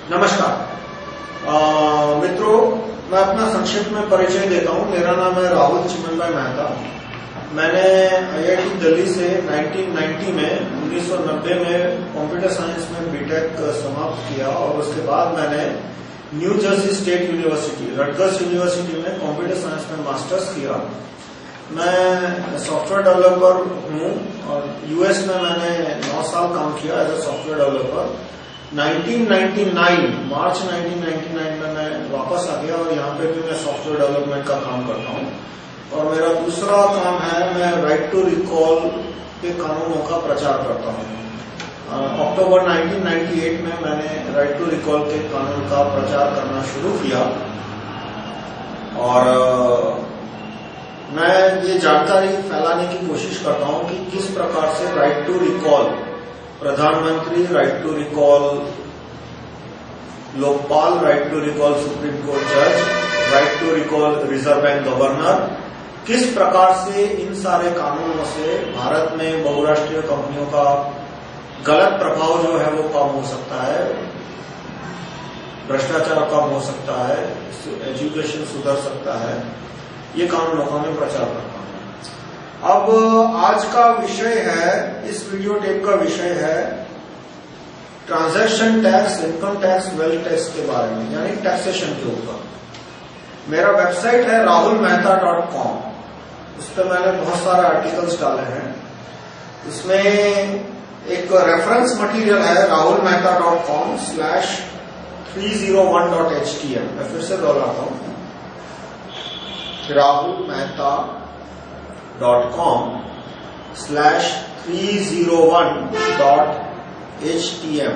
नमस्कार मित्रों, मैं अपना संक्षिप्त में परिचय देता हूं। मेरा नाम है राहुल चिमनभाई मेहता। मैंने आईआईटी दिल्ली से 1990 में कंप्यूटर साइंस में बीटेक समाप्त किया और उसके बाद मैंने new Jersey state university, Rutgers university में कंप्यूटर साइंस में मास्टर्स किया। मैं सॉफ्टवेयर डेवलपर हूं और यूएस में मैंने 9 साल काम किया एज ए सॉफ्टवेयर डेवलपर। 1999 मार्च 1999 में मैं वापस आ गया और यहाँ पे भी मैं सॉफ्टवेयर डेवलपमेंट का काम करता हूँ। और मेरा दूसरा काम है, मैं राइट टू रिकॉल के कानूनों का प्रचार करता हूँ। अक्टूबर 1998 में मैंने राइट टू रिकॉल के कानून का प्रचार करना शुरू किया और मैं ये जानकारी फैलाने की कोशिश करता हूँ कि किस प्रकार से राइट टू रिकॉल, प्रधानमंत्री right to recall, Lokpal right to recall supreme court जज, right to recall reserve bank governor, किस प्रकार से इन सारे कानूनों से भारत में बहुराष्ट्रीय कंपनियों का गलत प्रभाव जो है वो कम हो सकता है, भ्रष्टाचार कम हो सकता है, एजुकेशन सुधर सकता है, ये कानूनों का मैं प्रचार करता हूं। अब आज का विषय है, इस वीडियो टेप का विषय है transaction tax, income tax, wealth tax के बारे में, यानी टैक्सेशन के ऊपर। मेरा वेबसाइट है rahulmehta.com। उस पर मैंने बहुत सारे आर्टिकल्स डाले हैं। इसमें एक रेफरेंस मटेरियल है rahulmehta.com/301.htm। मैं फिर से दोहराता हूं, rahulmehta.com/301.htm।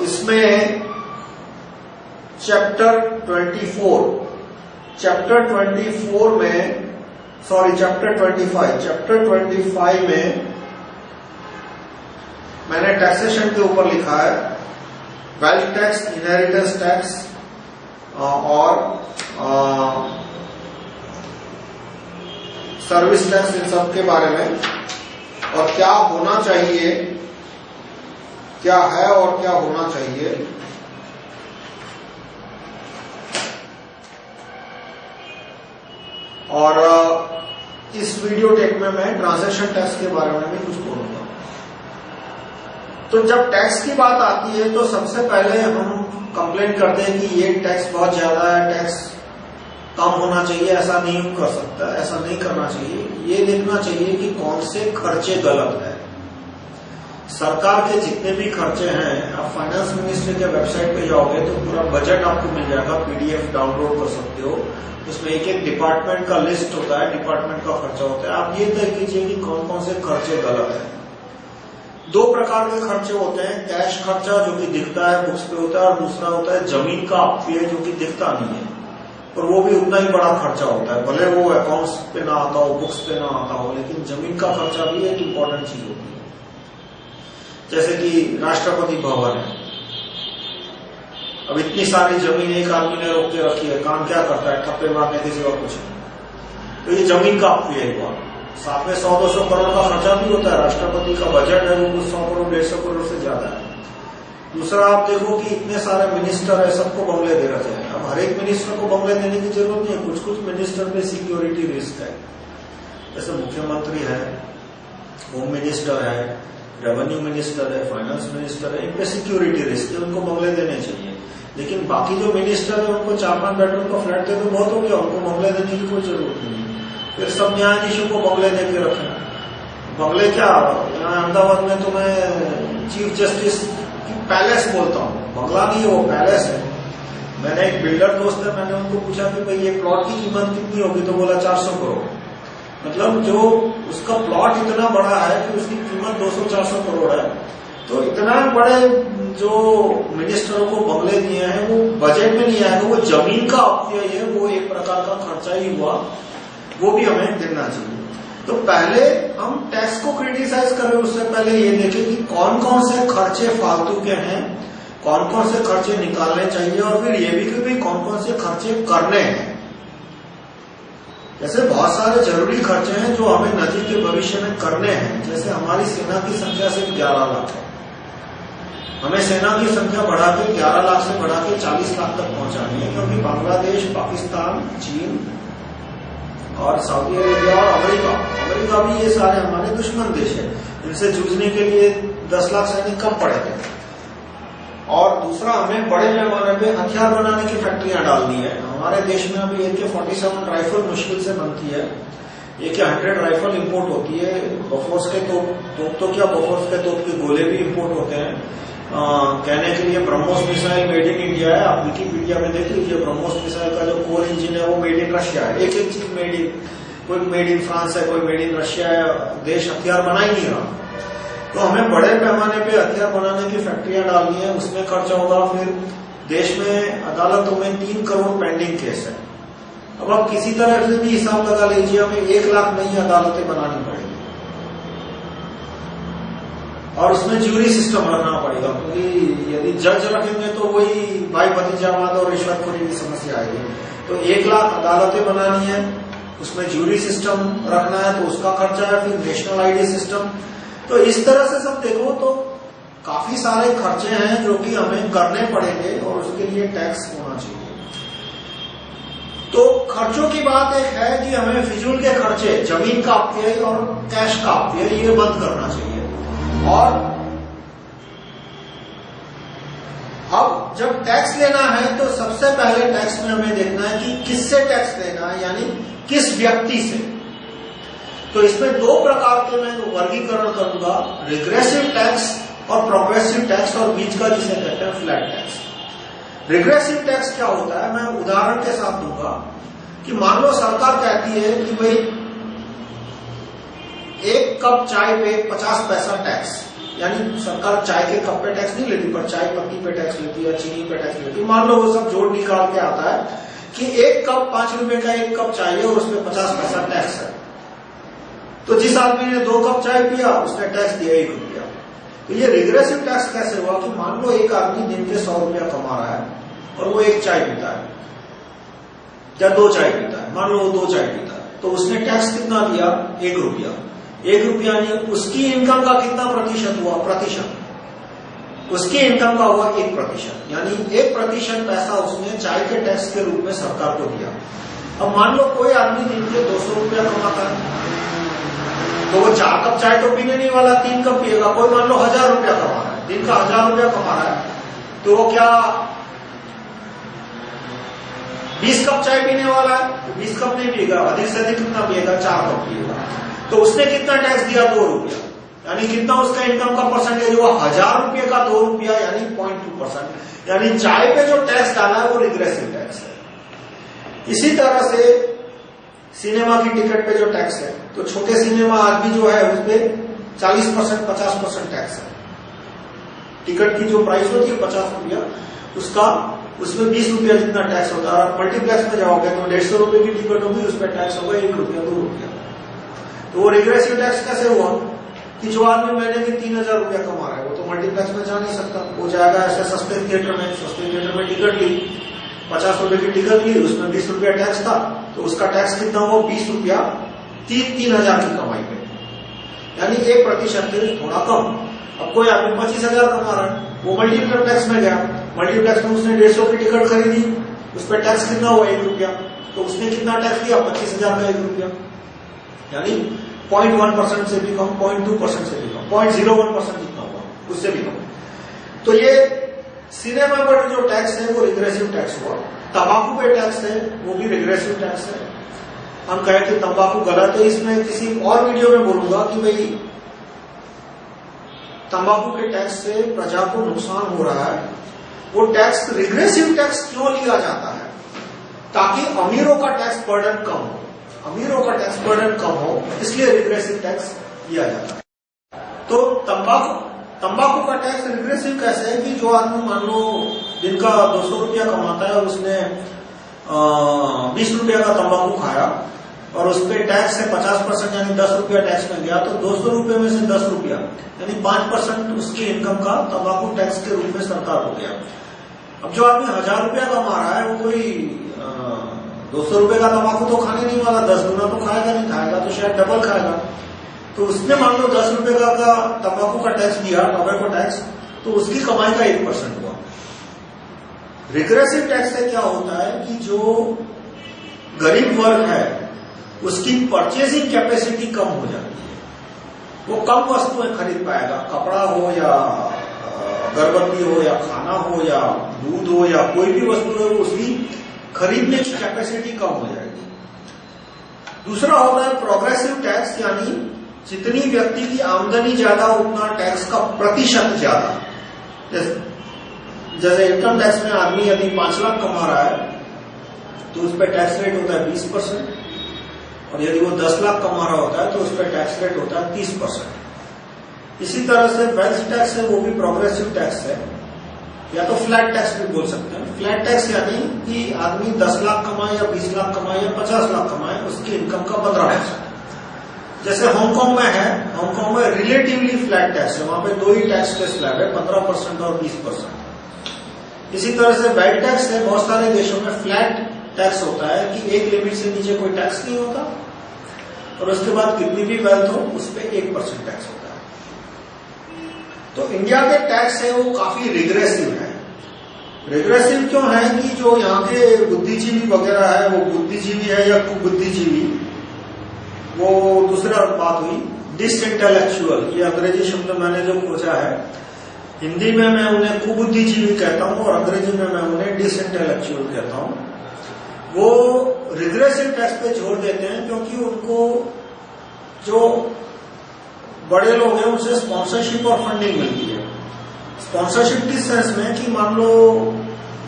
इसमें चैप्टर 25 में मैंने टैक्सेशन के ऊपर लिखा है, वेल्थ टैक्स, इनहेरिटेंस टैक्स और सर्विस टैक्स, इन सब के बारे में, और क्या होना चाहिए, क्या है और क्या होना चाहिए। और इस वीडियो टेप में मैं ट्रांजैक्शन टैक्स के बारे में भी कुछ बोलूंगा। तो जब टैक्स की बात आती है तो सबसे पहले हम कंप्लेंट करते हैं कि ये टैक्स बहुत ज्यादा है, टैक्स कम होना चाहिए, ऐसा नहीं कर सकता, ऐसा नहीं करना चाहिए। ये देखना चाहिए कि कौन से खर्चे गलत है। सरकार के जितने भी खर्चे हैं, आप फाइनेंस मिनिस्ट्री के वेबसाइट पे जाओगे तो पूरा बजट आपको मिल जाएगा, पीडीएफ डाउनलोड कर सकते हो। उसमें एक एक डिपार्टमेंट का लिस्ट होता है, डिपार्टमेंट का खर्चा होता है। आप ये तय कीजिए कि कौन कौन से खर्चे गलत है। 2 प्रकार के खर्चे होते हैं, कैश खर्चा जो कि दिखता है, बुक्स पे होता है, और दूसरा होता है जमीन का अपव्यय जो कि दिखता नहीं है और वो भी उतना ही बड़ा खर्चा होता है, भले वो अकाउंट्स पे ना आता हो, बुक्स पे ना आता हो, लेकिन जमीन का खर्चा भी एक इम्पोर्टेंट चीज होती है। जैसे कि राष्ट्रपति भवन है, अब इतनी सारी जमीन एक आदमी ने रोक के रखी है, काम क्या करता है, ठप्पे मारने के सिवा कुछ नहीं। तो ये जमीन का अपव्यय हुआ। साथ में 100-200 करोड़ का खर्चा भी होता है। राष्ट्रपति का बजट है वो 100 करोड़ 150 करोड़ से ज्यादा है। दूसरा, आप देखो कि इतने सारे मिनिस्टर है, सबको बंगले दे रखे हैं। अब हर एक मिनिस्टर को बंगले देने की जरूरत नहीं है, कुछ कुछ मिनिस्टर पे सिक्योरिटी रिस्क है। जैसे मुख्यमंत्री है, होम मिनिस्टर है, रेवेन्यू मिनिस्टर है, फाइनेंस मिनिस्टर है, इन पे सिक्योरिटी रिस्क है, उनको बंगले देने चाहिए। लेकिन बाकी जो मिनिस्टर है उनको 4-5 बेडरूम का फ्लैट दे तो बहुत हो गया, उनको बंगले देने की कोई जरूरत नहीं है। फिर सब न्यायाधीशों को बंगले दे के रखे। बंगले क्या, यहाँ अहमदाबाद में तो मैं चीफ जस्टिस पैलेस बोलता हूँ, बंगला नहीं है वो, पैलेस है। मैंने एक बिल्डर दोस्त है, मैंने उनको पूछा कि भाई ये प्लॉट की कीमत कितनी होगी, तो बोला 400 करोड़। मतलब जो उसका प्लॉट इतना बड़ा है कि उसकी कीमत 200-400 करोड़ है। तो इतना बड़े जो मिनिस्टरों को बंगले दिए हैं वो बजट में नहीं आएगा, वो जमीन का अपव्यय है, वो एक प्रकार का खर्चा ही हुआ, वो भी हमें देना चाहिए। तो पहले हम टैक्स को क्रिटिसाइज करें, उससे पहले ये देखें कि कौन कौन से खर्चे फालतू के हैं, कौन कौन से खर्चे निकालने चाहिए, और फिर ये भी कि कौन कौन से खर्चे करने हैं। जैसे बहुत सारे जरूरी खर्चे हैं जो हमें नजीक के भविष्य में करने हैं। जैसे हमारी सेना की संख्या सिर्फ 11 लाख है, हमें सेना की संख्या बढ़ा के 11 लाख से बढ़ा के 40 लाख तक पहुंचानी है, क्योंकि बांग्लादेश, पाकिस्तान, चीन और सऊदी अरेबिया और अमेरिका भी ये सारे हमारे दुश्मन देश है। इनसे जूझने के लिए 10 लाख सैनिक कम पड़े थे। और दूसरा, हमें बड़े पैमाने पे हथियार बनाने की फैक्ट्रियां डालनी है। हमारे देश में अभी AK-47 राइफल मुश्किल से बनती है। AK-100 राइफल इंपोर्ट होती है। बोफोर्स के तोप तो क्या, बोफोर्स के तोप के गोले भी इंपोर्ट होते हैं। कहने के लिए BrahMos missile made in India है। आप विकिपीडिया में देख लीजिए, ब्रह्मोस मिसाइल का जो कोर इंजन है वो मेड इन रशिया है। एक एक चीज मेड इन, कोई मेड इन फ्रांस है, कोई मेड इन रशिया है। देश हथियार बना ही नहीं रहा। तो हमें बड़े पैमाने पे हथियार बनाने की फैक्ट्रियां डालनी है, उसमें खर्चा होगा। फिर देश में अदालतों में 3 करोड़ पेंडिंग केस है। अब आप किसी तरह से भी हिसाब लगा लीजिए, हमें 1 लाख नई अदालतें बनानी पड़ेगी और उसमें ज्यूरी सिस्टम रखना पड़ेगा, क्योंकि यदि जज रखेंगे तो वही भाई भतीजावाद और रिश्वतखोरी की समस्या आएगी। तो 1 लाख अदालतें बनानी है, उसमें ज्यूरी सिस्टम रखना है, तो उसका खर्चा है। फिर नेशनल आईडी सिस्टम। तो इस तरह से सब देखो तो काफी सारे खर्चे हैं जो कि हमें करने पड़ेंगे और उसके लिए टैक्स होना चाहिए। तो खर्चों की बात एक है कि हमें फिजूल के खर्चे, जमीन का अपव्यय और कैश का अपव्यय, ये बंद करना चाहिए। और अब जब टैक्स लेना है तो सबसे पहले टैक्स में हमें देखना है कि किससे टैक्स लेना है, यानी किस व्यक्ति से। तो इसमें 2 प्रकार के मैं वर्गीकरण करूंगा, रिग्रेसिव टैक्स और प्रोग्रेसिव टैक्स, और बीच का जिसे कहते हैं फ्लैट टैक्स। रिग्रेसिव टैक्स क्या होता है, मैं उदाहरण के साथ दूंगा कि मान लो सरकार कहती है कि भाई 1 कप चाय पे 50 पैसा टैक्स, यानी सरकार चाय के कप पे टैक्स नहीं लेती, पर चाय पत्ती पे टैक्स लेती है, चीनी पे टैक्स लेती है। मान लो वो सब जोड़ निकाल के आता है कि 1 कप 5 रुपए का 1 कप चाय है और उसमें 50 पैसा टैक्स है। तो जिस आदमी ने 2 कप चाय पिया उसने टैक्स दिया 1 रुपया। तो ये रिग्रेसिव टैक्स कैसे हुआ कि मान लो एक आदमी दिन के 100 रुपया कमा रहा है और वो 1 चाय पीता है या 2 चाय पीता है, मान लो वो 2 चाय पीता है, तो उसने टैक्स कितना दिया, 1 रुपया। 1 रुपया यानी उसकी इनकम का कितना प्रतिशत हुआ, प्रतिशत, उसकी इनकम का हुआ 1%, यानी 1% पैसा उसने चाय के टैक्स के रूप में सरकार को दिया। अब मान लो कोई आदमी दिन के 200 रुपया कमाता है, तो वो 4 कप चाय तो पीने नहीं वाला, 3 कप पिएगा। कोई मान लो 1000 रुपया कमा रहा है, दिन का 1000 रुपया कमा रहा है, तो वो क्या 20 कप चाय पीने वाला है, तो 20 कप नहीं पिएगा, अधिक से अधिक कितना पिएगा, 4 कप पिएगा। तो उसने कितना टैक्स दिया, 2 रुपया, यानी कितना उसका इनकम का परसेंटेज हुआ, 1000 रुपये का 2 रुपया यानी 0.2%, यानी चाय पे जो टैक्स डाला है वो रिग्रेसिव टैक्स है। इसी तरह से सिनेमा की टिकट पे जो टैक्स है, तो छोटे सिनेमा आज भी जो है उसपे 40% 50% टैक्स है। टिकट की जो प्राइस होती है 50 रुपया, उसमें 20 रुपया जितना टैक्स होता है। और मल्टीप्लेक्स में जाओगे तो 150 रुपए की टिकट होगी, उस पर टैक्स होगा 1 रुपया 2 रुपया। तो वो रिग्रेसिव टैक्स कैसे हुआ कि जो आदमी महीने के 3000 रुपया कमा रहा है वो तो मल्टीप्लेक्स में जा नहीं सकता, वो जाएगा ऐसे सस्ते थिएटर में टिकट ली, 50 रुपए की टिकट ली, उसमें 20 रुपया टैक्स था, तो उसका टैक्स कितना हुआ, 20 रुपया 3000 की कमाई पे, यानी 1% से थोड़ा कम। अब कोई आदमी 25,000 कमा रहा है, वो मल्टीप्लेक्स टैक्स में गया, मल्टीप्लेक्स में उसने 150 की टिकट खरीदी, उस पर टैक्स कितना हुआ, 1 रुपया, तो उसने कितना टैक्स दिया, 25,000 का 1 रुपया, यानी 0.1% से भी कम, 0.2% से भी कम, 0.01% जितना हुआ, उससे भी कम। तो ये सिनेमा पर जो टैक्स है वो रिग्रेसिव टैक्स हुआ। तंबाकू पे टैक्स है, वो भी रिग्रेसिव टैक्स है। हम कहें कि तंबाकू गलत है, इसमें किसी और वीडियो में बोलूंगा कि भाई तंबाकू के टैक्स से प्रजा को नुकसान हो रहा है। वो टैक्स रिग्रेसिव टैक्स क्यों लिया जाता है, ताकि अमीरों का टैक्स बर्डन कम हो, अमीरों का टैक्स बर्डन कम हो, इसलिए रिग्रेसिव टैक्स लिया जाता है। तो तंबाकू का टैक्स रिग्रेसिव कैसे है कि जो आदमी मान लो दिन का 200 रुपया कमाता है, उसने 20 रुपया का तंबाकू खाया और उस पर टैक्स है 50%, यानी 10 रुपया टैक्स में गया, तो 200 रुपये में से 10 रुपया यानी 5% उसकी इनकम का तंबाकू टैक्स के रूप में सरकार हो गया। अब जो आदमी 1000 रुपया कमा रहा है, वो कोई 200 रुपये का तंबाकू तो खाने नहीं वाला, 10 गुना तो खाएगा नहीं, खाएगा तो शायद डबल खाएगा। तो उसने मान लो 10 रुपये का तंबाकू का टैक्स दिया, टोबैको टैक्स, तो उसकी कमाई का 1% हुआ। रिग्रेसिव टैक्स से क्या होता है कि जो गरीब वर्ग है उसकी परचेजिंग कैपेसिटी कम हो जाती है, वो कम वस्तुएं खरीद पाएगा, कपड़ा हो या अगरबत्ती हो या खाना हो या दूध हो या कोई भी वस्तु हो, उसकी खरीदने की कैपेसिटी कम हो जाएगी। दूसरा होता है प्रोग्रेसिव टैक्स, यानी जितनी व्यक्ति की आमदनी ज्यादा उतना टैक्स का प्रतिशत ज्यादा। जैसे इनकम टैक्स में आदमी यदि 5 लाख कमा रहा है तो उस पर टैक्स रेट होता है 20%, और यदि वो 10 लाख कमा रहा होता है तो उस पर टैक्स रेट होता है 30%। इसी तरह से वेल्थ टैक्स है, वो भी प्रोग्रेसिव टैक्स है, या तो फ्लैट टैक्स भी बोल सकते हैं। फ्लैट टैक्स यानी कि आदमी 10 लाख कमाए या 20 लाख कमाए या 50 लाख कमाए, उसकी इनकम का 15%। जैसे हांगकांग में है, हांगकांग में रिलेटिवली फ्लैट टैक्स है, वहां पे 2 ही टैक्स के स्लैब है, 15% और 20%। इसी तरह से वेल्थ टैक्स है, बहुत सारे देशों में फ्लैट टैक्स होता है कि एक लिमिट से नीचे कोई टैक्स नहीं होता, और उसके बाद कितनी भी वेल्थ हो उस पर 1% टैक्स होता है। तो इंडिया के टैक्स है वो काफी रिग्रेसिव है। रिग्रेसिव क्यों है कि जो यहाँ के बुद्धिजीवी वगैरह है, वो बुद्धिजीवी है या कुबुद्धिजीवी, वो दूसरा बात हुई। डिसइंटेलेक्चुअल, ये अंग्रेजी शब्द मैंने जो खोजा है, हिंदी में मैं उन्हें कुबुद्धिजीवी कहता हूँ और अंग्रेजी में मैं उन्हें डिसइंटेलेक्चुअल कहता हूँ। वो रिग्रेसिव टैक्स पे जोर देते हैं क्योंकि उनको जो बड़े लोग हैं उनसे स्पॉन्सरशिप और फंडिंग मिलती है। स्पॉन्सरशिप किस सेंस में कि मान लो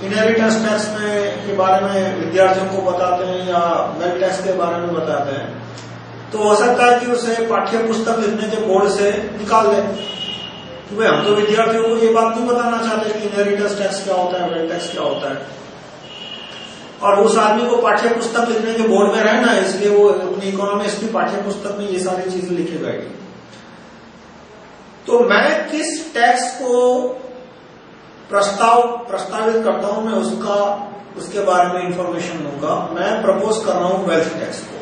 इनहेरिटेंस टैक्स में के बारे में विद्यार्थियों को बताते हैं या वेल्थ टैक्स के बारे में बताते हैं, तो हो सकता है कि उसे पाठ्य पुस्तक लिखने के बोर्ड से निकाल दें कि भाई हम तो विद्यार्थियों को ये बात नहीं बताना चाहते कि इनहेरिटेंस टैक्स क्या होता है, वेल्थ टैक्स क्या होता है। और उस आदमी को पाठ्य पुस्तक लिखने के बोर्ड में रहना है, इसलिए वो अपनी इकोनॉमिक्स की पाठ्य पुस्तक में ये सारी चीजें लिखेगा। तो मैं किस टैक्स को प्रस्तावित करता हूं, मैं उसके बारे में इंफॉर्मेशन दूंगा। मैं प्रपोज कर रहा हूं वेल्थ टैक्स को,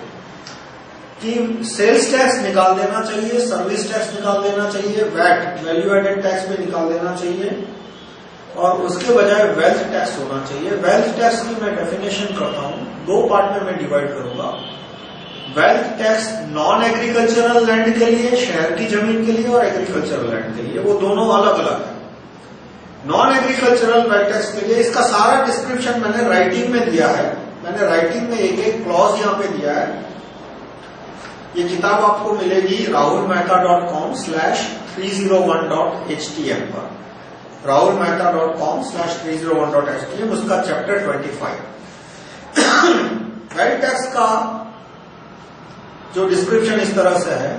कि सेल्स टैक्स निकाल देना चाहिए, सर्विस टैक्स निकाल देना चाहिए, वैट वैल्यू एडेड टैक्स भी निकाल देना चाहिए, और उसके बजाय वेल्थ टैक्स होना चाहिए। वेल्थ टैक्स की मैं डेफिनेशन करता हूं, 2 पार्ट में मैं डिवाइड करूंगा। Wealth tax non agricultural land के लिए, शहर की जमीन के लिए, और एग्रीकल्चरल लैंड के लिए, वो दोनों अलग अलग है। नॉन एग्रीकल्चरल वेल्थ टैक्स के लिए इसका सारा डिस्क्रिप्शन मैंने राइटिंग में दिया है। मैंने राइटिंग में एक क्लॉज यहाँ पे दिया है। ये किताब आपको मिलेगी rahulmehta.com/301.htm पर, rahulmehta.com/301.htm, उसका चैप्टर 25। वेल्थ टैक्स का जो डिस्क्रिप्शन इस तरह से है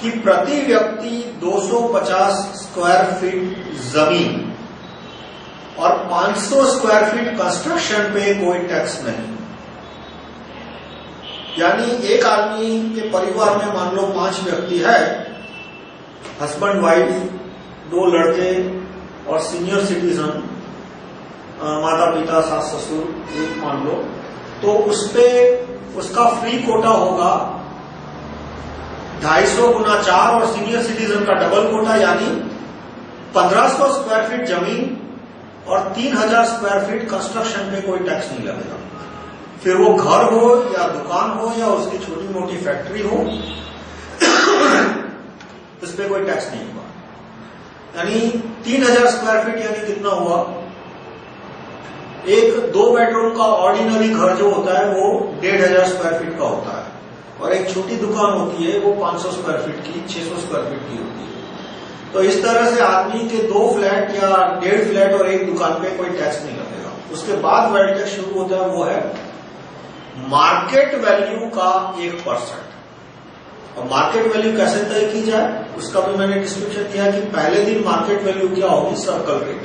कि प्रति व्यक्ति 250 स्क्वायर फीट जमीन और 500 स्क्वायर फीट कंस्ट्रक्शन पे कोई टैक्स नहीं। यानी एक आदमी के परिवार में मान लो 5 व्यक्ति है, हस्बैंड वाइफ, 2 लड़के और सीनियर सिटीजन, माता पिता सास ससुर, एक मान लो, तो उस पे उसका फ्री कोटा होगा 250 गुना 4 और सीनियर सिटीजन का डबल कोटा, यानी 1500 स्क्वायर फीट जमीन और 3000 स्क्वायर फीट कंस्ट्रक्शन पे कोई टैक्स नहीं लगेगा। फिर वो घर हो या दुकान हो या उसकी छोटी मोटी फैक्ट्री हो, उस पर कोई टैक्स नहीं हुआ। यानी 3000 स्क्वायर फीट यानी कितना हुआ? एक 2 बेडरूम का ऑर्डिनरी घर जो होता है वो 1500 स्क्वायर फीट का होता है, और एक छोटी दुकान होती है वो 500 स्क्वायर फीट की, 600 स्क्वायर फीट की होती है। तो इस तरह से आदमी के 2 फ्लैट या 1.5 फ्लैट और एक दुकान पे कोई टैक्स नहीं लगेगा। उसके बाद वेल्थ टैक्स शुरू होता है, वो है मार्केट वैल्यू का 1%। और मार्केट वैल्यू कैसे तय की जाए उसका भी मैंने डिस्क्रिप्शन दिया कि पहले दिन मार्केट वैल्यू क्या होगी? Circle rate.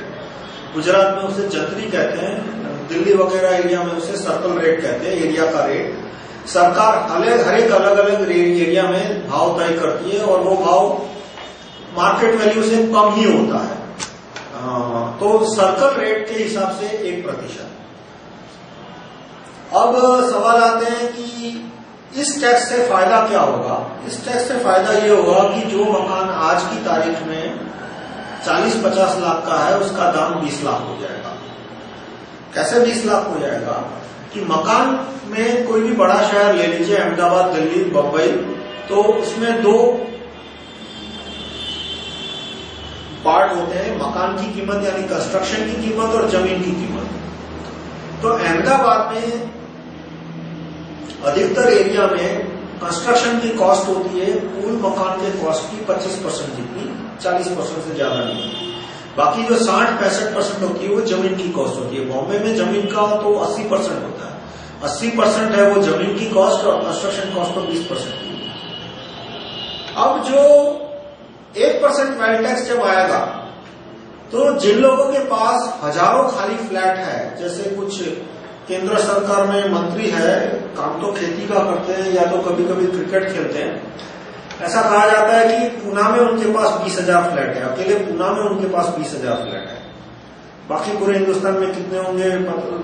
गुजरात में उसे जंतरी कहते हैं, दिल्ली वगैरह एरिया में उसे सर्कल रेट कहते हैं, एरिया का रेट। सरकार हर एक अलग अलग एरिया में भाव तय करती है और वो भाव मार्केट वैल्यू से कम ही होता है। तो सर्कल रेट के हिसाब से 1%। अब सवाल आते हैं कि इस टैक्स से फायदा क्या होगा? इस टैक्स से फायदा ये होगा कि जो मकान आज की तारीख में 40-50 लाख का है, उसका दाम 20 लाख हो जाएगा। कैसे 20 लाख हो जाएगा कि मकान में कोई भी बड़ा शहर ले लीजिए, अहमदाबाद, दिल्ली, बम्बई, तो उसमें 2 पार्ट होते हैं, मकान की कीमत यानी कंस्ट्रक्शन की कीमत और जमीन की कीमत। तो अहमदाबाद में अधिकतर एरिया में कंस्ट्रक्शन की कॉस्ट होती है कुल मकान के कॉस्ट की 25% जितनी, 40% से ज्यादा नहीं। बाकी जो 60-65% होती है वो जमीन की कॉस्ट होती है। बॉम्बे में जमीन का तो 80% होता है, 80% है वो जमीन की कॉस्ट और कंस्ट्रक्शन कॉस्ट तो 20%। अब जो 1% वेल्थ टैक्स जब आएगा तो जिन लोगों के पास हजारों खाली फ्लैट है, जैसे कुछ केंद्र सरकार में मंत्री है, काम तो खेती का करते हैं या तो कभी कभी क्रिकेट खेलते हैं, ऐसा कहा जाता है कि पूना में उनके पास 20,000 फ्लैट है, अकेले पूना में उनके पास 20,000 फ्लैट है, बाकी पूरे हिंदुस्तान में कितने होंगे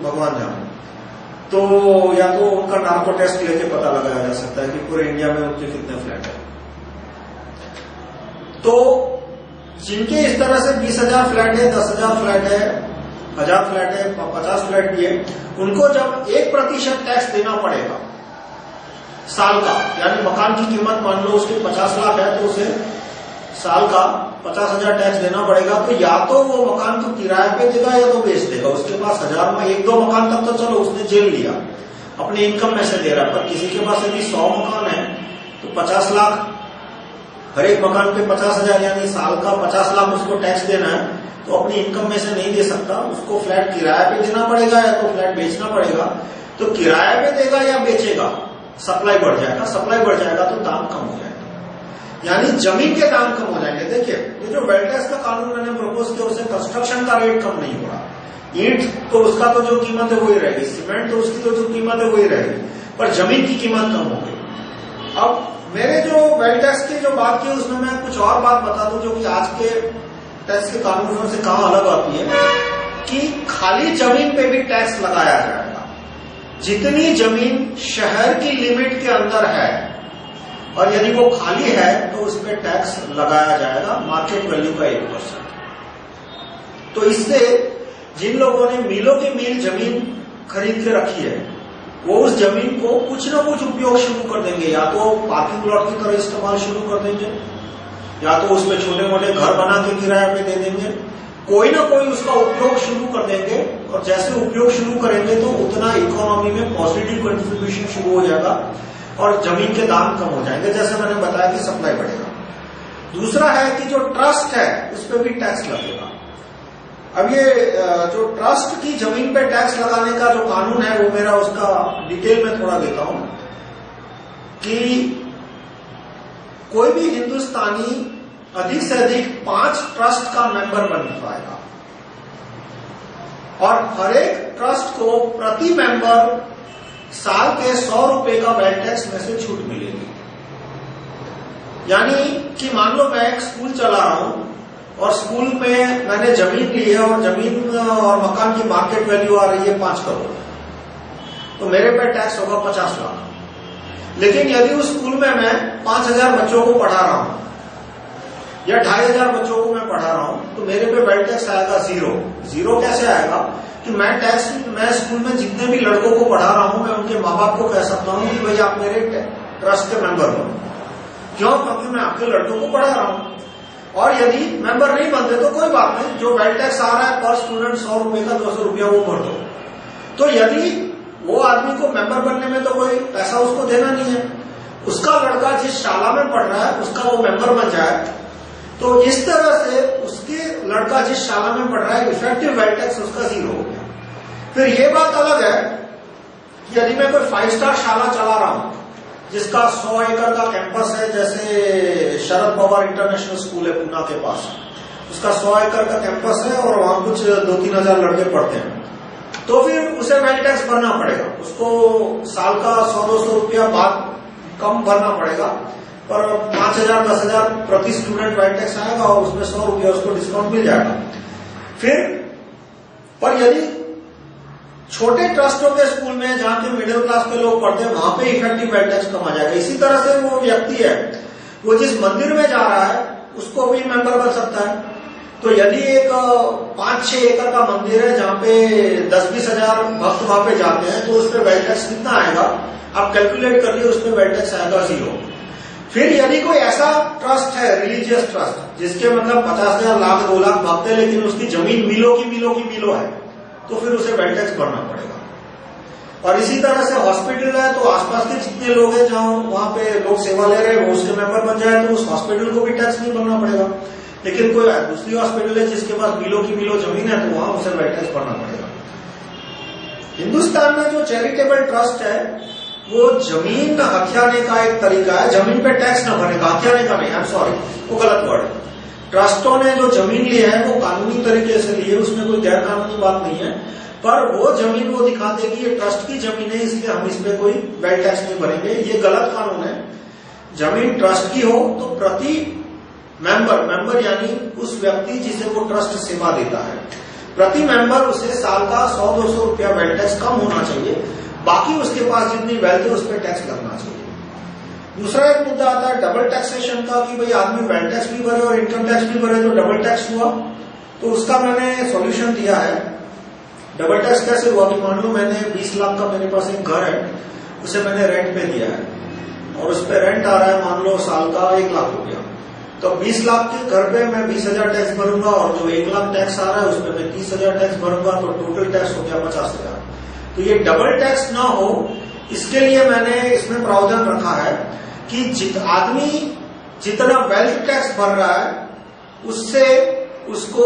भगवान जाने। तो या तो उनका नार्को टेस्ट लेके पता लगाया जा सकता है कि पूरे इंडिया में उनके कितने फ्लैट है। तो जिनके इस तरह से 20,000 फ्लैट है, 10,000 फ्लैट है, 1,000 फ्लैट है, 50 फ्लैट भी है, उनको जब 1% टैक्स देना पड़ेगा साल का, यानी मकान की कीमत मान लो उसके 50 लाख है तो उसे साल का 50,000 टैक्स देना पड़ेगा। तो या तो वो मकान को किराए पे देगा या तो बेच देगा। उसके पास 1000 में 1-2 मकान तक तो चलो उसने झेल लिया, अपने इनकम में से दे रहा है, पर किसी के पास यदि 100 मकान है तो 50 लाख, हर एक मकान पे 50,000 यानी साल का 50 लाख उसको टैक्स देना है, तो अपनी इनकम में से नहीं दे सकता, उसको फ्लैट किराए पे देना पड़ेगा या तो फ्लैट बेचना पड़ेगा। तो किराए पे देगा या बेचेगा, सप्लाई बढ़ जाएगा, सप्लाई बढ़ जाएगा तो दाम कम हो जाएगा, यानी जमीन के दाम कम हो जाएंगे। देखिए ये जो वेल्थ टैक्स का कानून मैंने प्रपोज किया उससे कंस्ट्रक्शन का रेट कम नहीं हो रहा, ईंट तो उसका तो जो कीमत है वही रहेगी, सीमेंट तो उसकी तो जो कीमत है वही रहेगी, पर जमीन की कीमत कम हो गई। अब मैंने जो वेल्थ टैक्स की जो बात की उसमें मैं कुछ और बात बता दूं जो कि आज के टैक्स के कानूनों से कहां अलग आती है, कि खाली जमीन पे भी टैक्स लगाया जाएगा। जितनी जमीन शहर की लिमिट के अंदर है और यदि वो खाली है तो उस पर टैक्स लगाया जाएगा मार्केट वैल्यू का 1%। तो इससे जिन लोगों ने मीलों की मील जमीन खरीद के रखी है वो उस जमीन को कुछ ना कुछ उपयोग शुरू कर देंगे, या तो पार्किंग लॉट की तरह इस्तेमाल शुरू कर देंगे, या तो उसमें छोटे मोटे घर बना के किराए पे दे देंगे, कोई ना कोई उसका उपयोग शुरू कर देंगे। और जैसे उपयोग शुरू करेंगे तो उतना इकोनॉमी में पॉजिटिव कंट्रीब्यूशन शुरू हो जाएगा और जमीन के दाम कम हो जाएंगे, जैसे मैंने बताया कि सप्लाई बढ़ेगा। दूसरा है कि जो ट्रस्ट है उस पर भी टैक्स लगेगा। अब ये जो ट्रस्ट की जमीन पे टैक्स लगाने का जो कानून है वो मेरा उसका डिटेल में थोड़ा देता हूं, कि कोई भी हिंदुस्तानी अधिक से अधिक 5 ट्रस्ट का मेंबर बन पाएगा और हर एक ट्रस्ट को प्रति मेंबर साल के 100 रुपए का वेल्थ टैक्स में से छूट मिलेगी। यानी कि मान लो मैं एक स्कूल चला रहा हूं और स्कूल में मैंने जमीन ली है और जमीन और मकान की मार्केट वैल्यू आ रही है 5 करोड़, तो मेरे पे टैक्स होगा 50 लाख। लेकिन यदि उस स्कूल में मैं 5,000 बच्चों को पढ़ा रहा हूं या 2,500 बच्चों को मैं पढ़ा रहा हूं तो मेरे पे वेल्थ टैक्स आएगा 0। 0 कैसे आएगा कि मैं स्कूल में जितने भी लड़कों को पढ़ा रहा हूं मैं उनके माँ बाप को कह सकता हूं कि भाई आप मेरे ट्रस्ट के मेंबर हो। क्यों? क्योंकि मैं आपके लड़कों को पढ़ा रहा हूं। और यदि मेंबर नहीं बनते तो कोई बात नहीं, जो वेल्थ टैक्स आ रहा है पर स्टूडेंट 100 रुपए का 200 रुपया वो भर दो। तो यदि वो आदमी को मेंबर बनने में तो कोई पैसा उसको देना नहीं है, उसका लड़का जिस शाला में पढ़ रहा है उसका वो मेंबर बन जाए, तो इस तरह से उसके लड़का जिस शाला में पढ़ रहा है इफेक्टिव वेल्थ टैक्स उसका 0 हो गया। फिर ये बात अलग है कि यदि मैं कोई 5 स्टार शाला चला रहा हूं जिसका 100 एकड़ का कैंपस है, जैसे शरद पवार इंटरनेशनल स्कूल है पूना के पास, उसका 100 एकड़ का कैंपस है और वहां कुछ 2-3 हजार लड़के पढ़ते हैं, तो फिर उसे वेल्थ टैक्स भरना पड़ेगा। उसको साल का 100-200 रुपया बाद कम भरना पड़ेगा, पर 5,000-10,000 प्रति स्टूडेंट वेल्थ टैक्स आएगा और उसमें 100 रुपया उसको डिस्काउंट मिल जाएगा। फिर पर यदि छोटे ट्रस्टों के स्कूल में जहां के मिडिल क्लास के लोग पढ़ते हैं वहां पे इफेक्टिव वेल्थ टैक्स कम आ जाएगा। इसी तरह से वो व्यक्ति है वो जिस मंदिर में जा रहा है उसको भी मेंबर बन सकता है, तो यदि एक 5-6 एकड़ का मंदिर है जहां पे 10-20 हजार भक्त वहां पे जाते हैं, तो उस पर वेल्थ टैक्स कितना आएगा आप कैलकुलेट कर लिए, उस पर वेल्थ टैक्स आएगा 0। फिर यदि कोई ऐसा ट्रस्ट है, रिलीजियस ट्रस्ट, जिसके मतलब 50,000, लाख, 2 लाख भक्त है, लेकिन उसकी जमीन मीलों की है, तो फिर उसे वेल्थ टैक्स भरना पड़ेगा। और इसी तरह से हॉस्पिटल है, तो आसपास के जितने लोग हैं जहां वहां पे लोग सेवा ले रहे हैं, वो उसके मेंबर बन जाए तो उस हॉस्पिटल को भी टैक्स नहीं भरना पड़ेगा। लेकिन कोई दूसरी हॉस्पिटल है जिसके पास मीलों की जमीन है, तो वहां उसे वेल्थ टैक्स भरना पड़ेगा। हिंदुस्तान में जो चैरिटेबल ट्रस्ट है, वो जमीन हथियाने का एक तरीका है, जमीन पे टैक्स न भरने का, हथियाने का नहीं, आई एम सॉरी, वो गलत वर्ड है। ट्रस्टों ने जो जमीन ली है वो कानूनी तरीके से ली है, उसमें कोई गैर कानूनी बात नहीं है, पर वो जमीन वो दिखाते कि ये ट्रस्ट की जमीन है, इसलिए हम इस पे कोई वेल्थ टैक्स नहीं भरेंगे, ये गलत कानून है। जमीन ट्रस्ट की हो तो प्रति मेंबर यानी उस व्यक्ति जिसे वो ट्रस्ट सेवा देता है, प्रति मेंबर उसे साल का 100-200 रुपया वेल्थ टैक्स कम होना चाहिए, बाकी उसके पास जितनी वेल्थ है उस पर टैक्स लगना चाहिए। दूसरा एक मुद्दा आता है डबल टैक्सेशन का, कि भाई आदमी वेल्थ टैक्स भी भरे और इनकम टैक्स भी भरे तो डबल टैक्स हुआ। तो उसका मैंने सॉल्यूशन दिया है। डबल टैक्स कैसे हुआ कि मान लो मैंने 20 लाख का मेरे पास एक घर है, उसे मैंने रेंट पे दिया है और उस पर रेंट आ रहा है मान लो साल का 1 लाख हो गया, तो 20 लाख के घर पे मैं 20,000 टैक्स भरूंगा और जो 1 लाख टैक्स आ रहा है उस पर मैं 30,000 टैक्स भरूंगा, तो टोटल टैक्स हो गया 50,000। तो ये डबल टैक्स ना हो इसके लिए मैंने इसमें प्रावधान रखा है कि आदमी जितना वेल्थ टैक्स भर रहा है उससे उसको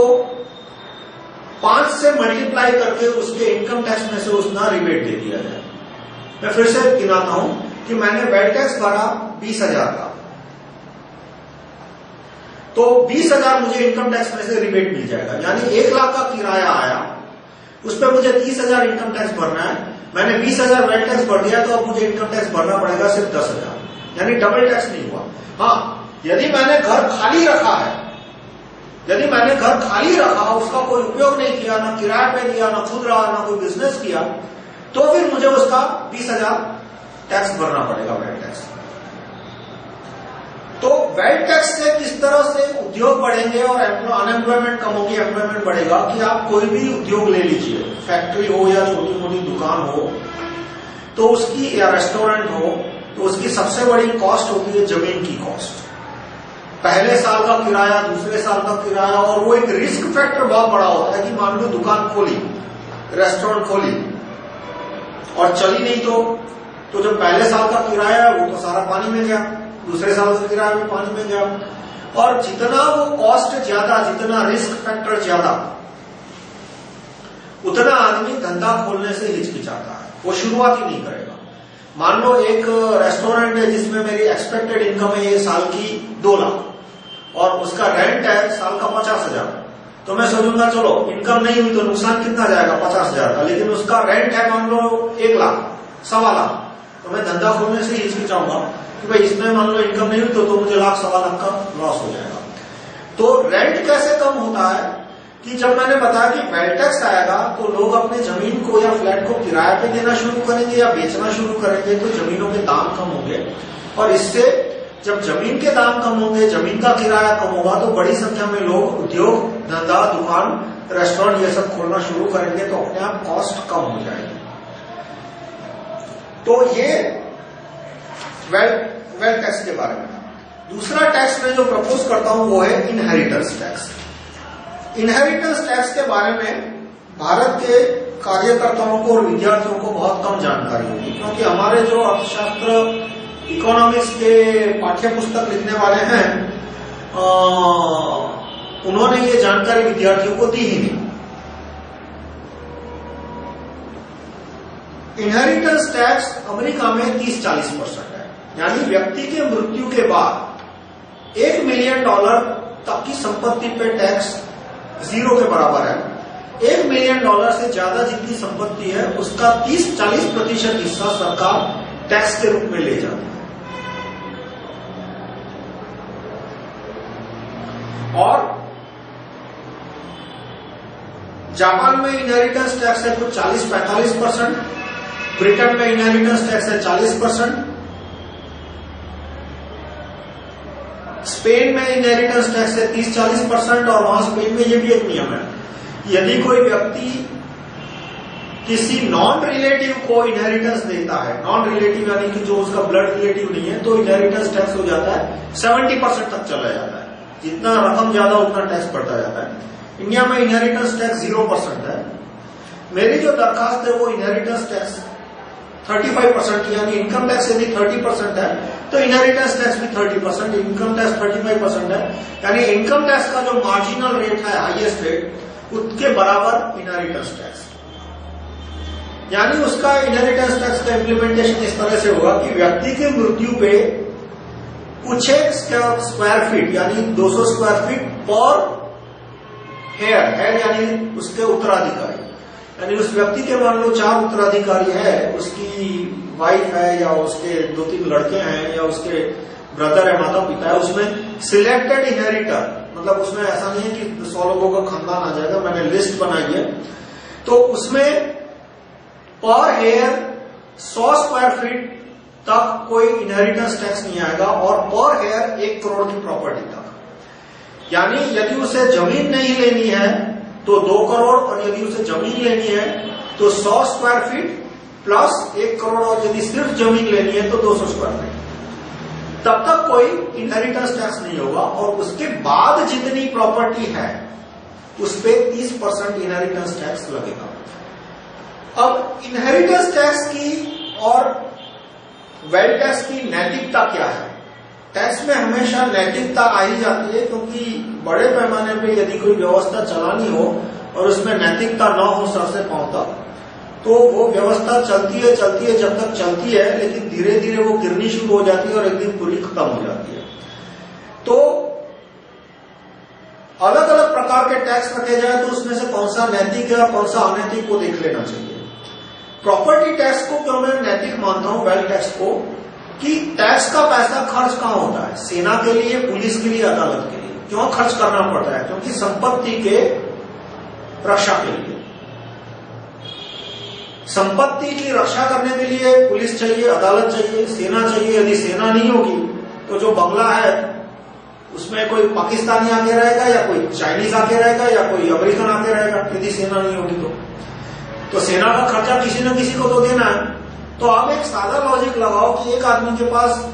5 से मल्टीप्लाई करके उसके इनकम टैक्स में से उसका रिबेट दे दिया जाए। मैं फिर से गिनाता हूं कि मैंने वेल्थ टैक्स भरा 20,000 का, तो 20,000 मुझे इनकम टैक्स में से रिबेट मिल जाएगा, यानी 1 लाख का किराया आया, उस पर मुझे 30,000 इनकम टैक्स भरना है, मैंने 20,000 वेल्थ टैक्स भर दिया, तो अब मुझे इनकम टैक्स भरना पड़ेगा सिर्फ 10,000, यानी डबल टैक्स नहीं हुआ। हाँ, यदि मैंने घर खाली रखा है, उसका कोई उपयोग नहीं किया, ना किराए पे दिया, ना खुद रहा, ना कोई बिजनेस किया, तो फिर मुझे उसका 20,000 टैक्स भरना पड़ेगा, वेल्थ टैक्स। तो वेल्थ टैक्स से किस तरह से उद्योग बढ़ेंगे और अनएम्प्लॉयमेंट कम होगी, एम्प्लॉयमेंट बढ़ेगा, कि आप कोई भी उद्योग ले लीजिए, फैक्ट्री हो या छोटी मोटी दुकान हो, तो उसकी, या रेस्टोरेंट हो, तो उसकी सबसे बड़ी कॉस्ट होती है जमीन की कॉस्ट। पहले साल का किराया, दूसरे साल का किराया, और वो एक रिस्क फैक्टर बहुत बड़ा होता है कि मान लो दुकान खोली, रेस्टोरेंट खोली और चली नहीं, तो जो पहले साल का किराया है वो तो सारा पानी में गया, दूसरे साल का किराया भी पानी में गया, और जितना वो कॉस्ट ज्यादा, जितना रिस्क फैक्टर ज्यादा, उतना आदमी धंधा खोलने से हिचकिचाता है, वो शुरुआत ही नहीं करेगा। मान लो एक रेस्टोरेंट है जिसमें मेरी एक्सपेक्टेड इनकम है ये साल की 2 लाख और उसका रेंट है साल का 50,000, तो मैं सोचूंगा चलो इनकम नहीं हुई तो नुकसान कितना जाएगा 50,000 का, लेकिन उसका रेंट है मान लो 1 लाख, 1.25 लाख, तो मैं धंधा खोलने से हिचकिचाऊंगा कि भाई इसमें मान लो इनकम नहीं हुई तो मुझे 1.25 लाख का लॉस हो जाएगा। तो रेंट कैसे कम होता है कि जब मैंने बताया कि वेल्थ टैक्स आएगा तो लोग अपने जमीन को या फ्लैट को किराए पे देना शुरू करेंगे या बेचना शुरू करेंगे, तो जमीनों के दाम कम होंगे, और इससे जब जमीन के दाम कम होंगे, जमीन का किराया कम होगा, तो बड़ी संख्या में लोग उद्योग, धंधा, दुकान, रेस्टोरेंट ये सब खोलना शुरू करेंगे, तो अपने आप कॉस्ट कम हो जाएगी। तो ये वेल्थ टैक्स के बारे में। दूसरा टैक्स मैं जो प्रपोज करता हूं वो है इनहेरिटेंस टैक्स। इनहेरिटेंस टैक्स के बारे में भारत के कार्यकर्ताओं को और विद्यार्थियों को बहुत कम जानकारी होगी, क्योंकि हमारे जो अर्थशास्त्र, इकोनॉमिक्स के पाठ्य पुस्तक लिखने वाले हैं उन्होंने ये जानकारी विद्यार्थियों को दी ही नहीं। इनहेरिटेंस टैक्स अमेरिका में 30-40% है, यानी व्यक्ति के मृत्यु के बाद $1 मिलियन तक की संपत्ति पे टैक्स 0 के बराबर है। $1 मिलियन से ज्यादा जितनी संपत्ति है उसका 30-40% हिस्सा सरकार टैक्स के रूप में ले जाती है। और जापान में इनहेरिटेंस टैक्स है कुछ 40-45%, ब्रिटेन में इनहेरिटेंस टैक्स है 40%, स्पेन में इनहेरिटेंस टैक्स है 30-40%, और वहां स्पेन में ये भी एक नियम है, यदि कोई व्यक्ति किसी नॉन रिलेटिव को इनहेरिटेंस देता है, नॉन रिलेटिव यानी कि जो उसका ब्लड रिलेटिव नहीं है, तो इनहेरिटेंस टैक्स हो जाता है 70% तक चला जाता है। जितना रकम ज्यादा उतना टैक्स बढ़ता जाता है। इंडिया में इनहेरिटेंस टैक्स 0% है। मेरी जो दरखास्त है वो इनहेरिटेंस टैक्स 35% यानी इनकम टैक्स यदि 30% है तो इनहेरिटेंस टैक्स भी 30%, इनकम टैक्स 35% है, यानी इनकम टैक्स का जो मार्जिनल रेट है, हाईएस्ट रेट, उसके बराबर इनहेरिटेंस टैक्स। यानी उसका इनहेरिटेंस टैक्स का इम्प्लीमेंटेशन इस तरह से होगा कि व्यक्ति की मृत्यु पे कुछ एक स्क्वायर फीट यानी 200 स्क्वायर फीट पर हेयर यानी उसके उत्तराधिकारी, यानी उस व्यक्ति के मान लो 4 उत्तराधिकारी है, उसकी वाइफ है या उसके 2-3 लड़के हैं या उसके ब्रदर है, माता पिता है, उसमें सिलेक्टेड इनहेरिटर, मतलब उसमें ऐसा नहीं है कि 100 लोगों का खानदान आ जाएगा, मैंने लिस्ट बनाई है, तो उसमें पर हेयर 100 स्क्वायर फीट तक कोई इनहेरिटेंस टैक्स नहीं आएगा, और पर हेयर 1 करोड़ की प्रॉपर्टी तक। यानी यदि उसे जमीन नहीं लेनी है तो 2 करोड़, और यदि उसे जमीन लेनी है तो 100 स्क्वायर फीट प्लस 1 करोड़, और यदि सिर्फ जमीन लेनी है तो 200 स्क्वायर फीट, तब तक कोई इनहेरिटेंस टैक्स नहीं होगा। और उसके बाद जितनी प्रॉपर्टी है उस पर 30% इनहेरिटेंस टैक्स लगेगा। अब इनहेरिटेंस टैक्स की और वेल्थ टैक्स की नैतिकता क्या है? टैक्स में हमेशा नैतिकता आ ही जाती है, क्योंकि बड़े पैमाने पे यदि कोई व्यवस्था चलानी हो और उसमें नैतिकता न हो सर से पांव तक, तो वो व्यवस्था चलती है जब तक चलती है, लेकिन धीरे धीरे वो गिरनी शुरू हो जाती है और एक दिन पूरी खत्म हो जाती है। तो अलग अलग प्रकार के टैक्स रखे जाए तो उसमें से कौन सा नैतिक है और कौन सा अनैतिक को देख लेना चाहिए। प्रॉपर्टी टैक्स को क्यों मैं नैतिक मानता हूं, वेल्थ टैक्स को, कि टैक्स का पैसा खर्च कहां होता है? सेना के लिए, पुलिस के लिए, अदालत के लिए। क्यों खर्च करना पड़ता है? क्योंकि संपत्ति के रक्षा के लिए, संपत्ति की रक्षा करने के लिए पुलिस चाहिए, अदालत चाहिए, सेना चाहिए। यदि सेना नहीं होगी तो जो बंगला है उसमें कोई पाकिस्तानी आके रहेगा या कोई चाइनीज आके रहेगा या कोई अमेरिकन आके रहेगा, यदि सेना नहीं होगी तो सेना का खर्चा किसी न किसी को तो देना है। तो आप एक सादा लॉजिक लगाओ कि एक आदमी के पास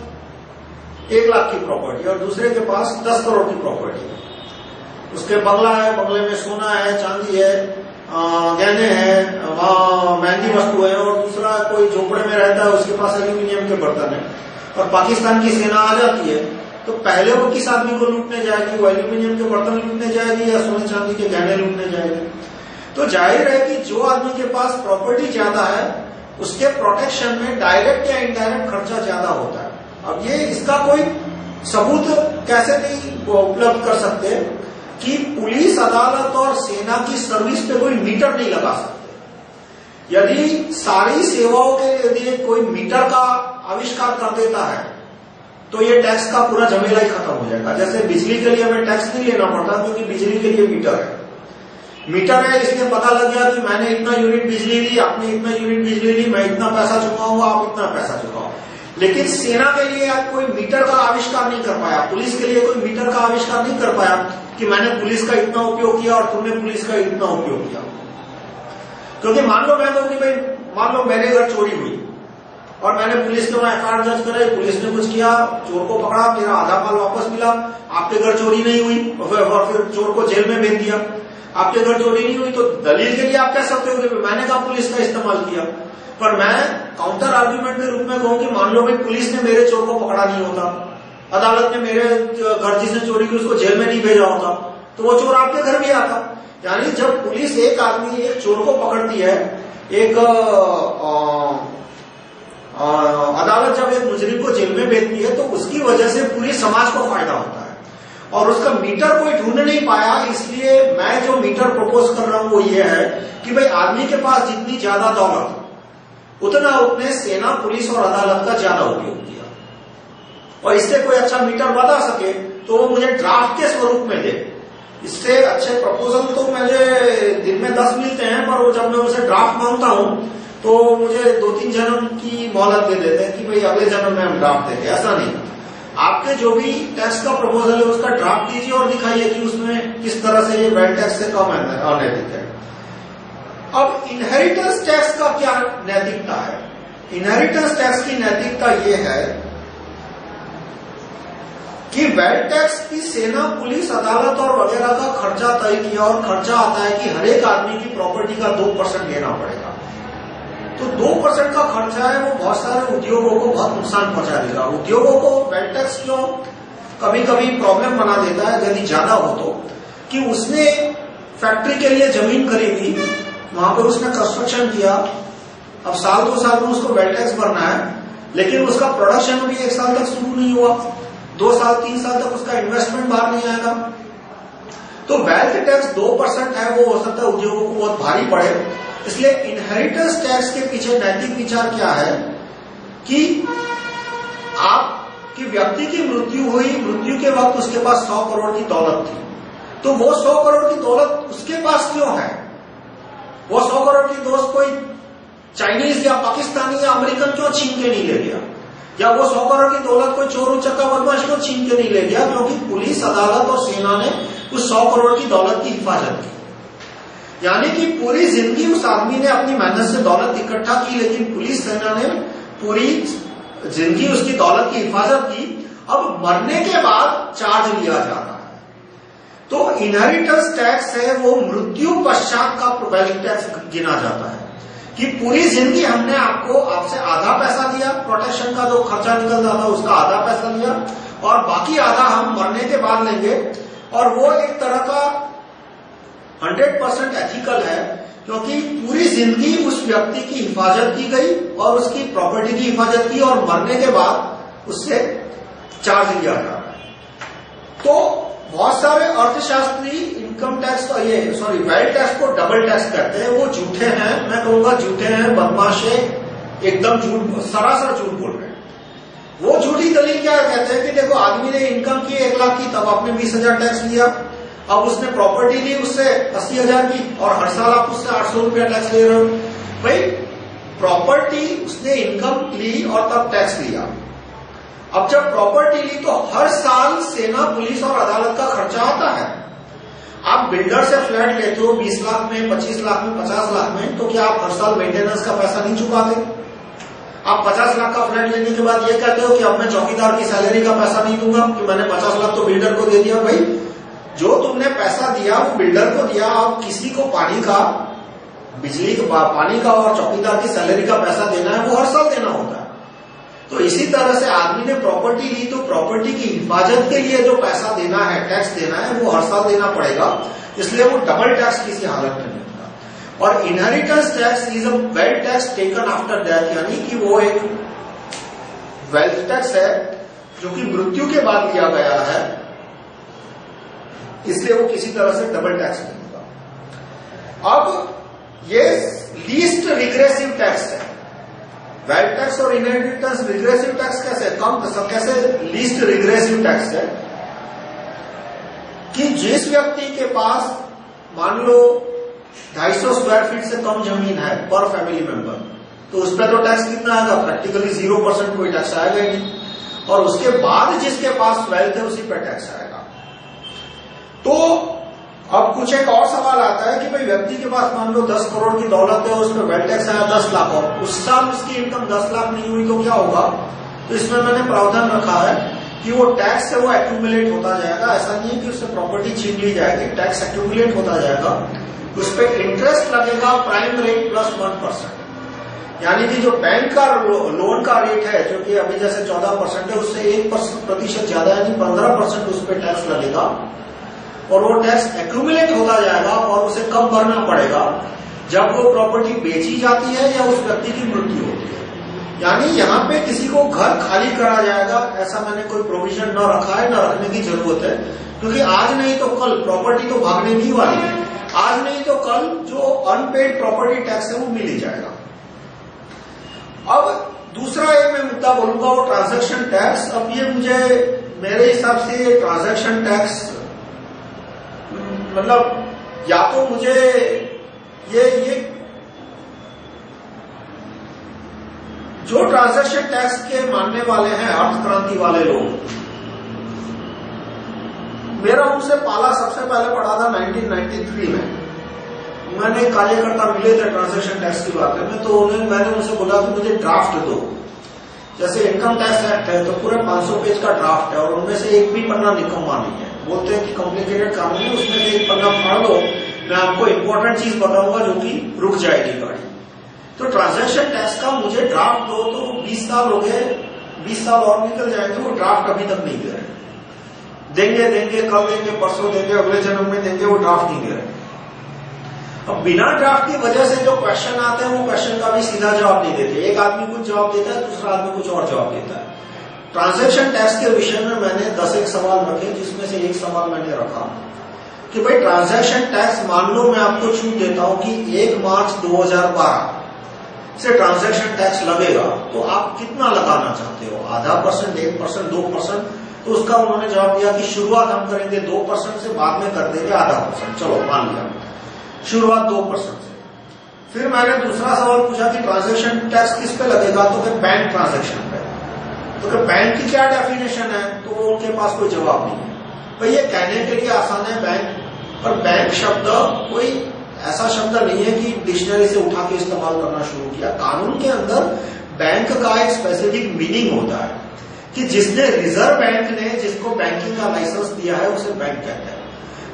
1 लाख की प्रॉपर्टी और दूसरे के पास 10 करोड़ की प्रॉपर्टी है। उसके बंगला है, बंगले में सोना है, चांदी है, गहने हैं, वहां महंगी वस्तु है, और दूसरा कोई झोपड़े में रहता है, उसके पास एल्यूमिनियम के बर्तन है, और पाकिस्तान की सेना आ जाती है तो पहले वो किस आदमी को लूटने जाएगी? वो एल्यूमिनियम के बर्तन लूटने जाएगी या सोने चांदी के गहने लूटने जाएगी? तो जाहिर है कि जो आदमी के पास प्रॉपर्टी ज्यादा है उसके प्रोटेक्शन में डायरेक्ट या इनडायरेक्ट खर्चा ज्यादा होता है। अब ये इसका कोई सबूत कैसे नहीं उपलब्ध कर सकते कि पुलिस, अदालत और सेना की सर्विस पे कोई मीटर नहीं लगा सकते। यदि सारी सेवाओं के यदि कोई मीटर का आविष्कार कर देता है तो ये टैक्स का पूरा झमेला ही खत्म हो जाएगा। जैसे बिजली के लिए हमें टैक्स नहीं लेना पड़ता क्योंकि बिजली के लिए मीटर है, इसलिए पता लग गया कि मैंने इतना यूनिट बिजली ली, आपने इतना यूनिट बिजली ली, मैं इतना पैसा चुकाऊंगा, आप इतना पैसा चुकाओ। लेकिन सेना के लिए आप कोई मीटर का आविष्कार नहीं कर पाया, पुलिस के लिए कोई मीटर का आविष्कार नहीं कर पाया कि मैंने पुलिस का इतना उपयोग किया और तुमने पुलिस का इतना उपयोग किया। क्योंकि मान लो मैं कहूं कि भाई मान लो मेरे घर चोरी हुई और मैंने पुलिस के वहां एफआईआर दर्ज कराई, पुलिस ने कुछ किया, चोर को पकड़ा, मेरा आधा माल वापस मिला, आपके घर चोरी नहीं हुई और फिर चोर को जेल में भेज दिया। आपके घर चोरी नहीं हुई तो दलील के लिए आप कह सकते हो कि मैंने कहा पुलिस का इस्तेमाल किया, पर मैं काउंटर आर्ग्यूमेंट के रूप में कहूं कि मान लो भाई पुलिस ने मेरे चोर को पकड़ा नहीं होता, अदालत ने मेरे घर जिसने चोरी की उसको जेल में नहीं भेजा होता, तो वो चोर आपके घर भी आता। यानी जब पुलिस एक आदमी एक चोर को पकड़ती है, एक अदालत जब एक मुजरिम को जेल में भेजती है तो उसकी वजह से पूरे समाज को फायदा होता है। और उसका मीटर कोई ढूंढ नहीं पाया, इसलिए मैं जो मीटर प्रपोज कर रहा हूं वो ये है कि भाई आदमी के पास जितनी ज्यादा दौलत उतना उसने सेना, पुलिस और अदालत का ज्यादा उपयोग किया, और इससे कोई अच्छा मीटर बता सके तो वो मुझे ड्राफ्ट के स्वरूप में दे। इससे अच्छे प्रपोजल तो मुझे दिन में 10 मिलते हैं, पर वो जब मैं उसे ड्राफ्ट मांगता हूं तो मुझे 2-3 जन्म की मोहलत दे देते हैं कि भाई अगले जन्म में हम ड्राफ्ट देंगे। ऐसा नहीं, आपके जो भी टैक्स का प्रपोजल है उसका ड्राफ्ट कीजिए और दिखाइए कि उसमें किस तरह से ये वेल्थ टैक्स से कम अनैतिक है। अब इनहेरिटेंस टैक्स का क्या नैतिकता है? इनहेरिटेंस टैक्स की नैतिकता ये है कि वेल्थ टैक्स की सेना, पुलिस, अदालत और वगैरह का खर्चा तय किया और खर्चा आता है कि हर एक आदमी की प्रॉपर्टी का 2% लेना पड़ेगा। तो 2% का खर्चा है वो बहुत सारे उद्योगों को बहुत नुकसान पहुंचा देगा। उद्योगों को वेल्थ टैक्स क्यों कभी कभी प्रॉब्लम बना देता है यदि ज्यादा हो तो, कि उसने फैक्ट्री के लिए जमीन खरीदी, वहां पर उसने कंस्ट्रक्शन किया, अब साल 2 साल में उसको वेल्थ टैक्स भरना है, लेकिन उसका प्रोडक्शन भी 1 साल तक शुरू नहीं हुआ, 2 साल 3 साल तक उसका इन्वेस्टमेंट बाहर नहीं आएगा। तो वेल्थ टैक्स 2% है, वो हो सकता है उद्योगों को बहुत भारी पड़े। इसलिए इनहेरिटेंस टैक्स के पीछे नैतिक विचार क्या है कि आपकी व्यक्ति की मृत्यु हुई, मृत्यु के वक्त उसके पास 100 करोड़ की दौलत थी, तो वो 100 करोड़ की दौलत उसके पास क्यों है? वो 100 करोड़ की दोस्त कोई चाइनीज या पाकिस्तानी या अमेरिकन क्यों छीन के नहीं ले गया? या वो 100 करोड़ की दौलत कोई चोर उचक्का बदमाश क्यों छीन के नहीं ले गया? क्योंकि पुलिस, अदालत और सेना ने उस 100 करोड़ की दौलत की हिफाजत की। यानी कि पूरी जिंदगी उस आदमी ने अपनी मेहनत से दौलत इकट्ठा की, लेकिन पुलिस, सेना ने पूरी जिंदगी उसकी दौलत की हिफाजत की। अब मरने के बाद चार्ज लिया जाता है। तो इनहेरिटेंस टैक्स है वो मृत्यु पश्चात का वेल्थ टैक्स गिना जाता है कि पूरी जिंदगी हमने आपसे आधा पैसा दिया, प्रोटेक्शन का जो खर्चा निकलता था उसका आधा पैसा लिया, और बाकी आधा हम मरने के बाद लेंगे। और वो एक तरह का 100% एथिकल है, क्योंकि पूरी जिंदगी उस व्यक्ति की हिफाजत की गई और उसकी प्रॉपर्टी की हिफाजत की, और मरने के बाद उससे चार्ज लिया जा रहा है। तो बहुत सारे अर्थशास्त्री इनकम टैक्स को वेल्थ टैक्स को डबल टैक्स कहते हैं। वो झूठे हैं, मैं कहूंगा झूठे हैं, बदमाश है, एकदम झूठ, सरासर झूठ बोल रहे हैं। वो झूठी दलील क्या कहते हैं कि देखो आदमी ने इनकम की 1 लाख की, तब आपने 20,000 टैक्स लिया, अब उसने प्रॉपर्टी ली उससे 80,000 की, और हर साल आप उससे 800 रुपया टैक्स ले रहे हो। भाई प्रॉपर्टी उसने इनकम ली और तब टैक्स लिया। अब जब प्रॉपर्टी ली तो हर साल सेना, पुलिस और अदालत का खर्चा आता है। आप बिल्डर से फ्लैट लेते हो 20 लाख में, 25 लाख में, 50 लाख में, तो क्या आप हर साल मेंटेनेंस का पैसा नहीं चुकाते? आप 50 लाख का फ्लैट लेने के बाद ये कहते हो कि अब मैं चौकीदार की सैलरी का पैसा नहीं दूंगा कि मैंने 50 लाख तो बिल्डर को दे दिया। भाई जो तुमने पैसा दिया वो बिल्डर को दिया, अब किसी को पानी का, बिजली का, पानी का और चौकीदार की सैलरी का पैसा देना है, वो हर साल देना होता है। तो इसी तरह से आदमी ने प्रॉपर्टी ली तो प्रॉपर्टी की हिफाजत के लिए जो पैसा देना है, टैक्स देना है, वो हर साल देना पड़ेगा। इसलिए वो डबल टैक्स किसी हालत में नहीं होता। और inheritance tax is a wealth tax taken after death, यानी कि वो एक वेल्थ टैक्स है जो कि मृत्यु के बाद लिया गया है, इसलिए वो किसी तरह से डबल टैक्स नहीं होगा। अब ये लीस्ट रिग्रेसिव टैक्स है। वेल्थ टैक्स और इनहेरिटेंस रिग्रेसिव टैक्स कैसे कैसे लीस्ट रिग्रेसिव टैक्स है कि जिस व्यक्ति के पास मान लो 250 स्क्वायर फीट से कम जमीन है पर फैमिली मेंबर, तो उस पर तो टैक्स कितना आएगा? प्रैक्टिकली 0% कोई टैक्स आएगा ही नहीं। और उसके बाद जिसके पास वेल्थ है उसी पर टैक्स आएगा। तो अब कुछ एक और सवाल आता है कि भाई व्यक्ति के पास मान लो 10 करोड़ की दौलत है, उस पर वेल्थ टैक्स आया 10 लाख, और उस साल उसकी इनकम 10 लाख नहीं हुई तो क्या होगा? तो इसमें मैंने प्रावधान रखा है कि वो टैक्स है वो एक्यूमुलेट होता जाएगा। ऐसा नहीं है कि उससे प्रॉपर्टी छीन ली जाएगी, टैक्स एक्यूमुलेट होता जाएगा। उस पर इंटरेस्ट लगेगा प्राइम रेट प्लस 1%, यानी कि जो बैंक का लोन का रेट है जो कि अभी जैसे 14% है, उससे 1% ज्यादा यानी 15% उस पर टैक्स लगेगा। और वो टैक्स एक्यूमुलेट होता जाएगा और उसे कब भरना पड़ेगा? जब वो प्रॉपर्टी बेची जाती है या उस व्यक्ति की मृत्यु होती है। यानी यहाँ पे किसी को घर खाली करा जाएगा ऐसा मैंने कोई प्रोविजन न रखा है, न रखने की जरूरत है, क्योंकि आज नहीं तो कल प्रॉपर्टी तो भागने नहीं वाली है। आज नहीं तो कल जो अनपेड प्रॉपर्टी टैक्स है वो मिल ही जाएगा। अब दूसरा एक मैं मुद्दा बोलूंगा वो ट्रांजैक्शन टैक्स। अब ये मेरे हिसाब से ट्रांजैक्शन टैक्स मतलब या तो मुझे ये जो ट्रांजैक्शन टैक्स के मानने वाले हैं अर्थ क्रांति वाले लोग, मेरा उनसे पाला सबसे पहले पड़ा था 1993 में। मैंने कार्यकर्ता मिले थे ट्रांजैक्शन टैक्स की बात में, तो मैंने उनसे बोला कि मुझे ड्राफ्ट दो। जैसे इनकम टैक्स एक्ट है तो पूरे 500 पेज का ड्राफ्ट है और उनमें से एक भी पन्ना निकम्मा नहीं है। बोलते हैं कि कॉम्प्लिकेटेड कानून है, उसमें से एक पन्ना फाड़ दो, मैं आपको इंपॉर्टेंट चीज बताऊंगा जो कि रुक जाएगी गाड़ी। तो ट्रांजैक्शन टैक्स का मुझे ड्राफ्ट दो, तो 20 साल हो गए, 20 साल और निकल जाएंगे, वो ड्राफ्ट अभी तक नहीं दे रहे। देंगे कल देंगे, परसों देंगे, अगले जन्म में देंगे, वो ड्राफ्ट नहीं दे रहे। अब बिना ड्राफ्ट की वजह से जो क्वेश्चन आते हैं वो क्वेश्चन का भी सीधा जवाब नहीं देते। एक आदमी कुछ जवाब देता है, दूसरा आदमी कुछ और जवाब देता है। ट्रांजैक्शन टैक्स के विषय में मैंने 10 सवाल रखे, जिसमें से एक सवाल मैंने रखा कि भाई ट्रांजैक्शन टैक्स, मान लो मैं आपको छूट देता हूं कि 1 मार्च 2012 से ट्रांजैक्शन टैक्स लगेगा, तो आप कितना लगाना चाहते हो? आधा %, 1%, 2%? तो उसका उन्होंने जवाब दिया कि शुरुआत हम करेंगे 2% से, बाद में कर देंगे आधा %। चलो मान लिया, शुरुआत 2% से। फिर मैंने दूसरा सवाल पूछा कि ट्रांजैक्शन टैक्स किस पे लगेगा? तो फिर बैंक ट्रांजैक्शन पे। तो फिर बैंक की क्या डेफिनेशन है? तो उनके पास कोई जवाब नहीं है। भाई ये कहने के लिए आसान है बैंक, पर बैंक शब्द कोई ऐसा शब्द नहीं है कि डिक्शनरी से उठा के इस्तेमाल करना शुरू किया। कानून के अंदर बैंक का एक स्पेसिफिक मीनिंग होता है कि जिसने रिजर्व बैंक ने जिसको बैंकिंग का लाइसेंस दिया है उसे बैंक कहते हैं।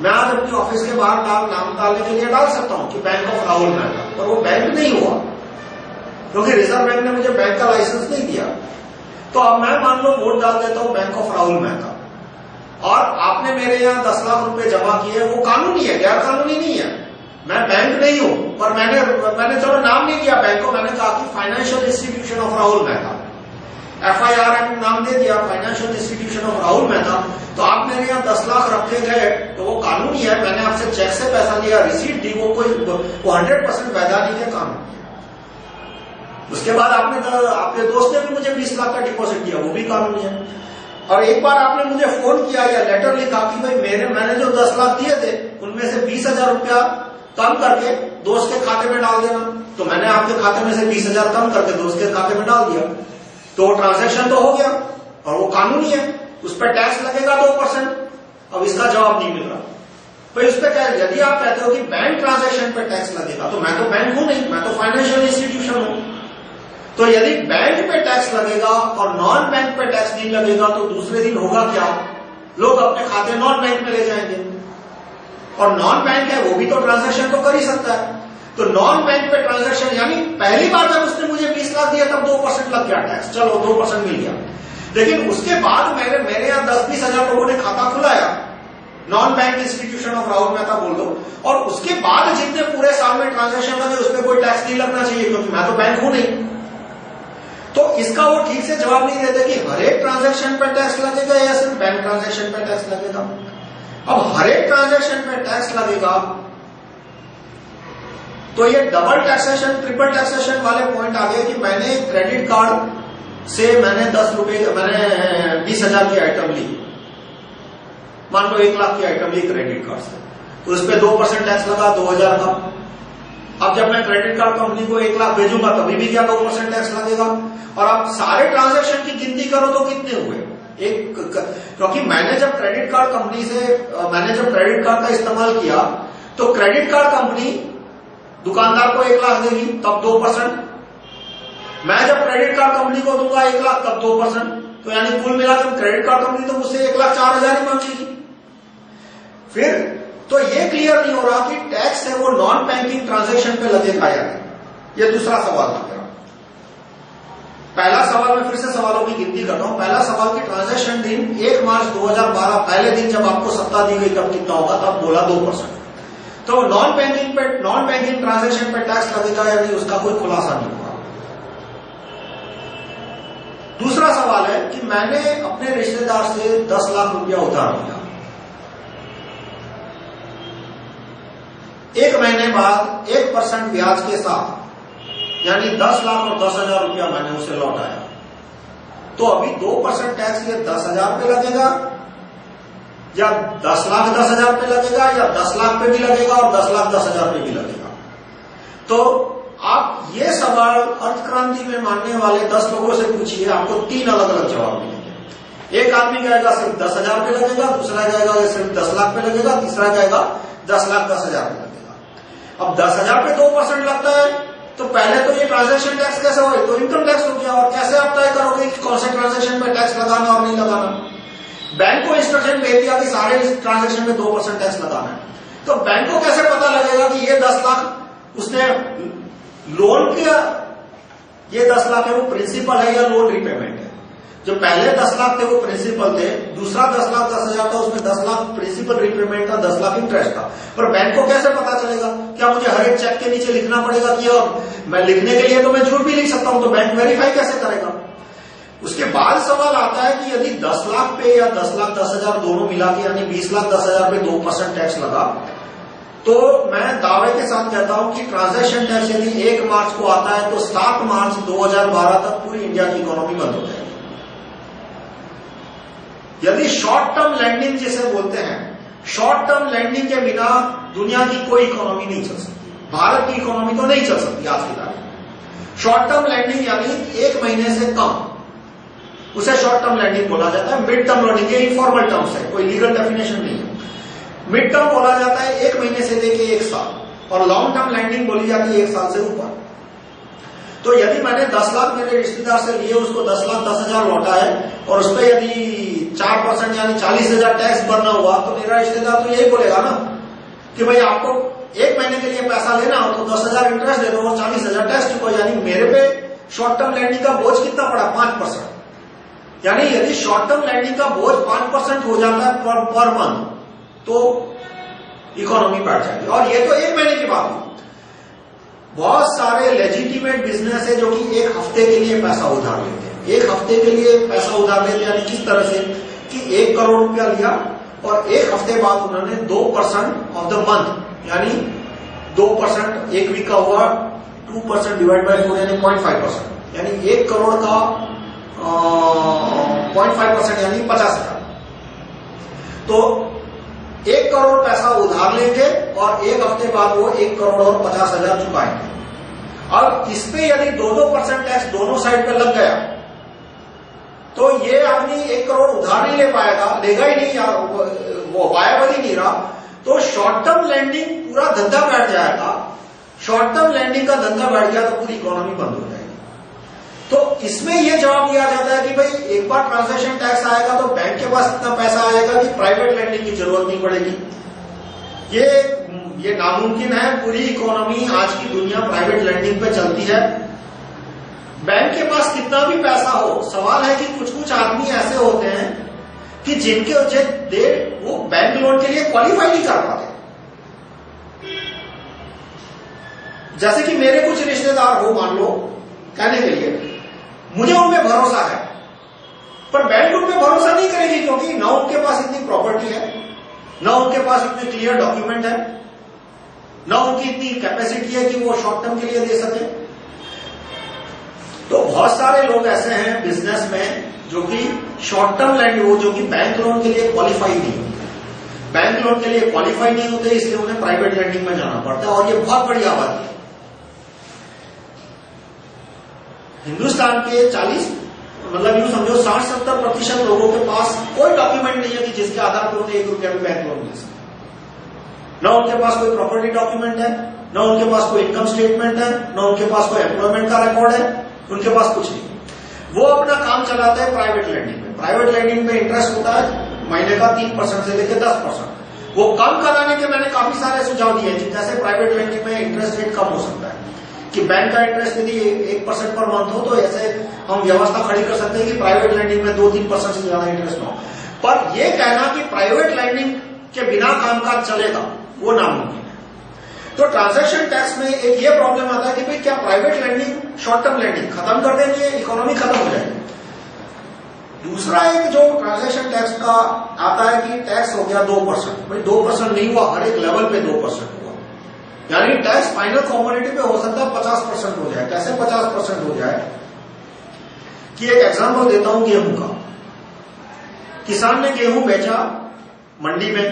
मैं आज अपने ऑफिस के बाहर नाम डालने के लिए डाल सकता हूं कि बैंक ऑफ राहुल मेहता, पर वो बैंक नहीं हुआ क्योंकि रिजर्व बैंक ने मुझे बैंक का लाइसेंस नहीं दिया। तो अब मैं मान लो वोट डाल देता हूं बैंक ऑफ राहुल मेहता, और आपने मेरे यहाँ 10 लाख रुपए जमा किए, वो कानूनी है, गैर कानूनी नहीं है। मैं बैंक नहीं हूं, पर मैंने चलो नाम नहीं दिया बैंक को, मैंने कहा कि financial institution of Rahul Mehta, FIR नाम दे दिया, financial institution of Rahul Mehta. तो आप मेरे यहाँ 10 लाख रखे गए तो वो कानूनी है। मैंने आपसे चेक से पैसा लिया, रिसीट दी, वो 100% वैधानिक है, कानूनी है। उसके बाद आपने दोस्त ने भी मुझे 20 लाख का डिपॉजिट दिया, वो भी कानूनी है। और एक बार आपने मुझे फोन किया या लेटर लिखा कि भाई मैंने जो 10 लाख दिए थे उनमें से 20,000 रुपया कम करके दोस्त के खाते में डाल देना, तो मैंने आपके खाते में से 20,000 कम करके दोस्त के खाते में डाल दिया, तो ट्रांजैक्शन तो हो गया और वो कानूनी है। उस पर टैक्स लगेगा 2%। अब इसका जवाब नहीं मिल रहा। भाई उस पर क्या, यदि आप कहते हो कि बैंक ट्रांजैक्शन पे टैक्स लगेगा, तो मैं तो बैंक हूं नहीं, मैं तो फाइनेंशियल इंस्टीट्यूशन हूं। तो यदि बैंक पे टैक्स लगेगा और नॉन बैंक पे टैक्स नहीं लगेगा, तो दूसरे दिन होगा क्या? लोग अपने खाते नॉन बैंक में ले जाएंगे, और नॉन बैंक है वो भी तो ट्रांजैक्शन तो कर ही सकता है। तो नॉन बैंक पे ट्रांजैक्शन, यानी पहली बार जब उसने मुझे 20 लाख दिया तब 2% लग गया टैक्स, चलो 2% मिल गया। लेकिन उसके बाद मेरे यहाँ 10-20 हजार लोगों ने खाता खुलाया, non bank institution of Rahul Mehta बोल दो, और उसके बाद जितने पूरे साल में ट्रांजैक्शन लगे उसमें कोई टैक्स नहीं लगना चाहिए क्योंकि मैं तो बैंक हूं नहीं। तो इसका वो ठीक से जवाब नहीं देते कि हर एक ट्रांजैक्शन पर टैक्स लगेगा या सिर्फ बैंक ट्रांजैक्शन पर टैक्स लगेगा। अब हर एक ट्रांजैक्शन पर टैक्स लगेगा तो ये डबल टैक्सेशन, ट्रिपल टैक्सेशन वाले पॉइंट आ गए कि मैंने क्रेडिट कार्ड से मैंने 20,000 की आइटम ली, मान लो 1 लाख की आइटम ली क्रेडिट कार्ड से, तो उस पर 2% टैक्स लगा 2,000 का। अब जब मैं क्रेडिट कार्ड कंपनी को 1 लाख भेजूंगा तभी भी क्या 2% टैक्स लगेगा। और आप सारे ट्रांजैक्शन की गिनती करो तो कितने हुए? क्योंकि मैंने जब क्रेडिट कार्ड कंपनी से जब क्रेडिट कार्ड का इस्तेमाल किया तो क्रेडिट कार्ड कंपनी दुकानदार को 1 लाख देगी तब 2%, मैं जब क्रेडिट कार्ड कंपनी को दूंगा 1 लाख तब 2%, तो यानी कुल मिलाकर क्रेडिट कार्ड कंपनी तो मुझसे 1,04,000 ही मांगेगी। फिर तो ये क्लियर नहीं हो रहा कि टैक्स है वो नॉन बैंकिंग ट्रांजैक्शन पे लगेगा या नहीं। ये दूसरा सवाल था मेरा। पहला सवाल में फिर से सवालों की गिनती करता हूं। पहला सवाल कि ट्रांजैक्शन दिन 1 मार्च 2012 पहले दिन जब आपको सत्ता दी गई तब कितना होगा? तब बोला 2%। तो नॉन बैंकिंग ट्रांजैक्शन पे टैक्स लगेगा या नहीं, उसका कोई खुलासा नहीं हुआ। दूसरा सवाल है कि मैंने अपने रिश्तेदार से 10 लाख रुपया उधार लिया, 1 महीने बाद 1% ब्याज के साथ, यानी 10 लाख और 10,000 रुपया मैंने उसे लौटाया, तो अभी 2% टैक्स ये 10,000 पे लगेगा या 10 लाख 10,000 पे लगेगा या 10 लाख पे भी लगेगा और 10 लाख 10,000 पे भी लगेगा। तो आप ये सवाल अर्थक्रांति में मानने वाले 10 लोगों से पूछिए, आपको 3 अलग अलग जवाब मिलेंगे। एक आदमी कहेगा सिर्फ 10,000 पे लगेगा, दूसरा कहेगा सिर्फ 10 लाख पे लगेगा, तीसरा कहेगा 10,10,000 पे लगेगा। अब 10,000 पे 2% लगता है तो पहले तो ये ट्रांजैक्शन टैक्स कैसे हो, तो इनकम टैक्स हो गया। और कैसे आप तय करोगे कि कौन से ट्रांजैक्शन पे टैक्स लगाना और नहीं लगाना? बैंक को इंस्ट्रक्शन भेज दिया कि सारे ट्रांजैक्शन में 2% टैक्स लगाना है, तो बैंक को कैसे पता लगेगा कि ये 10 लाख उसने लोन किया, ये 10 लाख है वो प्रिंसिपल है या लोन रिपेमेंट है? जो पहले 10 लाख थे वो प्रिंसिपल थे, दूसरा 10,10,000 था, उसमें 10 लाख प्रिंसिपल रिपेमेंट था, 10 लाख इंटरेस्ट था। पर बैंक को कैसे पता चलेगा? क्या मुझे हर एक चेक के नीचे लिखना पड़ेगा कि मैं लिखने के लिए तो मैं झूठ भी लिख सकता हूं, तो बैंक वेरीफाई कैसे करेगा? उसके बाद सवाल आता है कि यदि 10 लाख पे या 10,10,000 दोनों मिला के यानी 20,10,000 पे 2% टैक्स लगा, तो मैं दावे के साथ कहता हूं कि ट्रांजैक्शन टैक्स यदि 1 मार्च को आता है तो 7 मार्च 2012 तक पूरी इंडिया की इकोनॉमी बंद हो जाएगी। यदि शॉर्ट टर्म लैंडिंग जिसे बोलते हैं, शॉर्ट टर्म लैंडिंग के बिना दुनिया की कोई इकोनॉमी नहीं चल सकती, भारत की इकोनॉमी तो नहीं चल सकती आज की तारीख। शॉर्ट टर्म लैंडिंग यानी 1 महीने से कम, उसे शॉर्ट टर्म लैंडिंग बोला जाता है। मिड टर्म लैंडिंग ये इनफॉर्मल टर्म्स है, कोई लीगल डेफिनेशन नहीं है। मिड टर्म बोला जाता है 1 महीने से लेके 1 साल, और लॉन्ग टर्म लैंडिंग बोली जाती है 1 साल से ऊपर। तो यदि मैंने 10 लाख मेरे रिश्तेदार से लिए, उसको 10,10,000 लौटा है, और उस पर यदि 4% यानी 40,000 टैक्स भरना हुआ, तो मेरा रिश्तेदार तो यही बोलेगा ना कि भाई आपको 1 महीने के लिए पैसा लेना हो तो 10,000 इंटरेस्ट दे दो और 40,000 टैक्स चुको। यानी मेरे पे शॉर्ट टर्म लैंडिंग का बोझ कितना पड़ा? 5%। यानी यदि शॉर्ट टर्म लैंडिंग का बोझ 5% हो जाता है पर मंथ, तो इकोनॉमी बढ़ जाएगी। और ये तो 1 महीने की बात है। बहुत सारे लेजिटिमेट बिजनेस है जो कि 1 हफ्ते के लिए पैसा उधार लेते हैं। 1 हफ्ते के लिए पैसा उधार लेते हैं, यानी किस तरह से कि 1 करोड़ रुपया लिया और 1 हफ्ते बाद उन्होंने 2% ऑफ द मंथ, यानी 2% 1 वीक का हुआ, 2% डिवाइड बाय 4 यानी 0.5%, यानी 1 करोड़ का 0.5% यानी 50,000। तो 1 करोड़ पैसा उधार लेंगे और 1 हफ्ते बाद वो 1 करोड़ और 50,000 चुकाएंगे। अब इसपे यदि 2% टैक्स दोनों साइड पे लग गया, तो ये आदमी 1 करोड़ उधार नहीं ले पाएगा, लेगा ही नहीं, यार वो वायबल ही नहीं रहा। तो शॉर्ट टर्म लैंडिंग पूरा धंधा बैठ जाएगा। शॉर्ट टर्म लैंडिंग का धंधा बैठ गया तो पूरी इकोनॉमी बंद हो जाएगी। तो इसमें यह जवाब दिया जाता है कि भाई एक बार ट्रांजैक्शन टैक्स आएगा तो बैंक के पास इतना पैसा आएगा कि प्राइवेट लैंडिंग की जरूरत नहीं पड़ेगी। ये नामुमकिन है। पूरी इकोनॉमी आज की दुनिया प्राइवेट लैंडिंग पे चलती है। बैंक के पास कितना भी पैसा हो, सवाल है कि कुछ आदमी ऐसे होते हैं कि जिनके वो बैंक लोन के लिए क्वालिफाई नहीं कर पाते। जैसे कि मेरे कुछ रिश्तेदार हो, मान लो कहने के लिए, मुझे उनमें भरोसा है, पर बैंक उनमें भरोसा नहीं करेगी, क्योंकि ना उनके पास इतनी प्रॉपर्टी है, ना उनके पास इतने क्लियर डॉक्यूमेंट है, ना उनकी इतनी कैपेसिटी है कि वो शॉर्ट टर्म के लिए दे सके। तो बहुत सारे लोग ऐसे हैं बिजनेस में जो कि शॉर्ट टर्म लैंड हो, जो कि बैंक लोन के लिए क्वालिफाई नहीं होते। बैंक लोन के लिए क्वालिफाई नहीं होते, इसलिए उन्हें प्राइवेट लैंडिंग में जाना पड़ता है, और ये बहुत बड़ी आबादी है। हिंदुस्तान के 40 मतलब यूं समझो 60-70% लोगों के पास कोई डॉक्यूमेंट नहीं है कि जिसके आधार पर उन्हें 1 रुपया भी बैंक लोन मिल सके। न उनके पास कोई प्रॉपर्टी डॉक्यूमेंट है, न उनके पास कोई इनकम स्टेटमेंट है, न उनके पास कोई एम्प्लॉयमेंट का रिकॉर्ड है, उनके पास कुछ नहीं। वो अपना काम चलाते हैं प्राइवेट लैंडिंग में। प्राइवेट लैंडिंग में इंटरेस्ट होता है महीने का 3% से लेकर 10%। वो कम कराने के मैंने काफी सारे सुझाव दिए कि कैसे प्राइवेट लैंडिंग में इंटरेस्ट रेट कम हो सकता है, कि बैंक का इंटरेस्ट यदि 1% पर मंथ हो तो ऐसे हम व्यवस्था खड़ी कर सकते हैं कि प्राइवेट लैंडिंग में 2-3% से ज्यादा इंटरेस्ट हो। पर यह कहना कि प्राइवेट लैंडिंग के बिना कामकाज चलेगा, वो नामुमकिन है। तो ट्रांजैक्शन टैक्स में एक ये प्रॉब्लम आता है कि भाई क्या private lending short term lending खत्म कर देंगे, इकोनॉमी खत्म हो जाएगी। दूसरा एक जो ट्रांजैक्शन टैक्स का आता है कि टैक्स हो गया 2%। भाई 2% नहीं हुआ, हर एक लेवल पे 2% हुआ, यानी टैक्स फाइनल कॉमोडिटी पे हो सकता है 50% हो जाए। कैसे 50% हो जाए कि एक एग्जांपल देता हूं गेहूं का। किसान ने गेहूं बेचा मंडी में,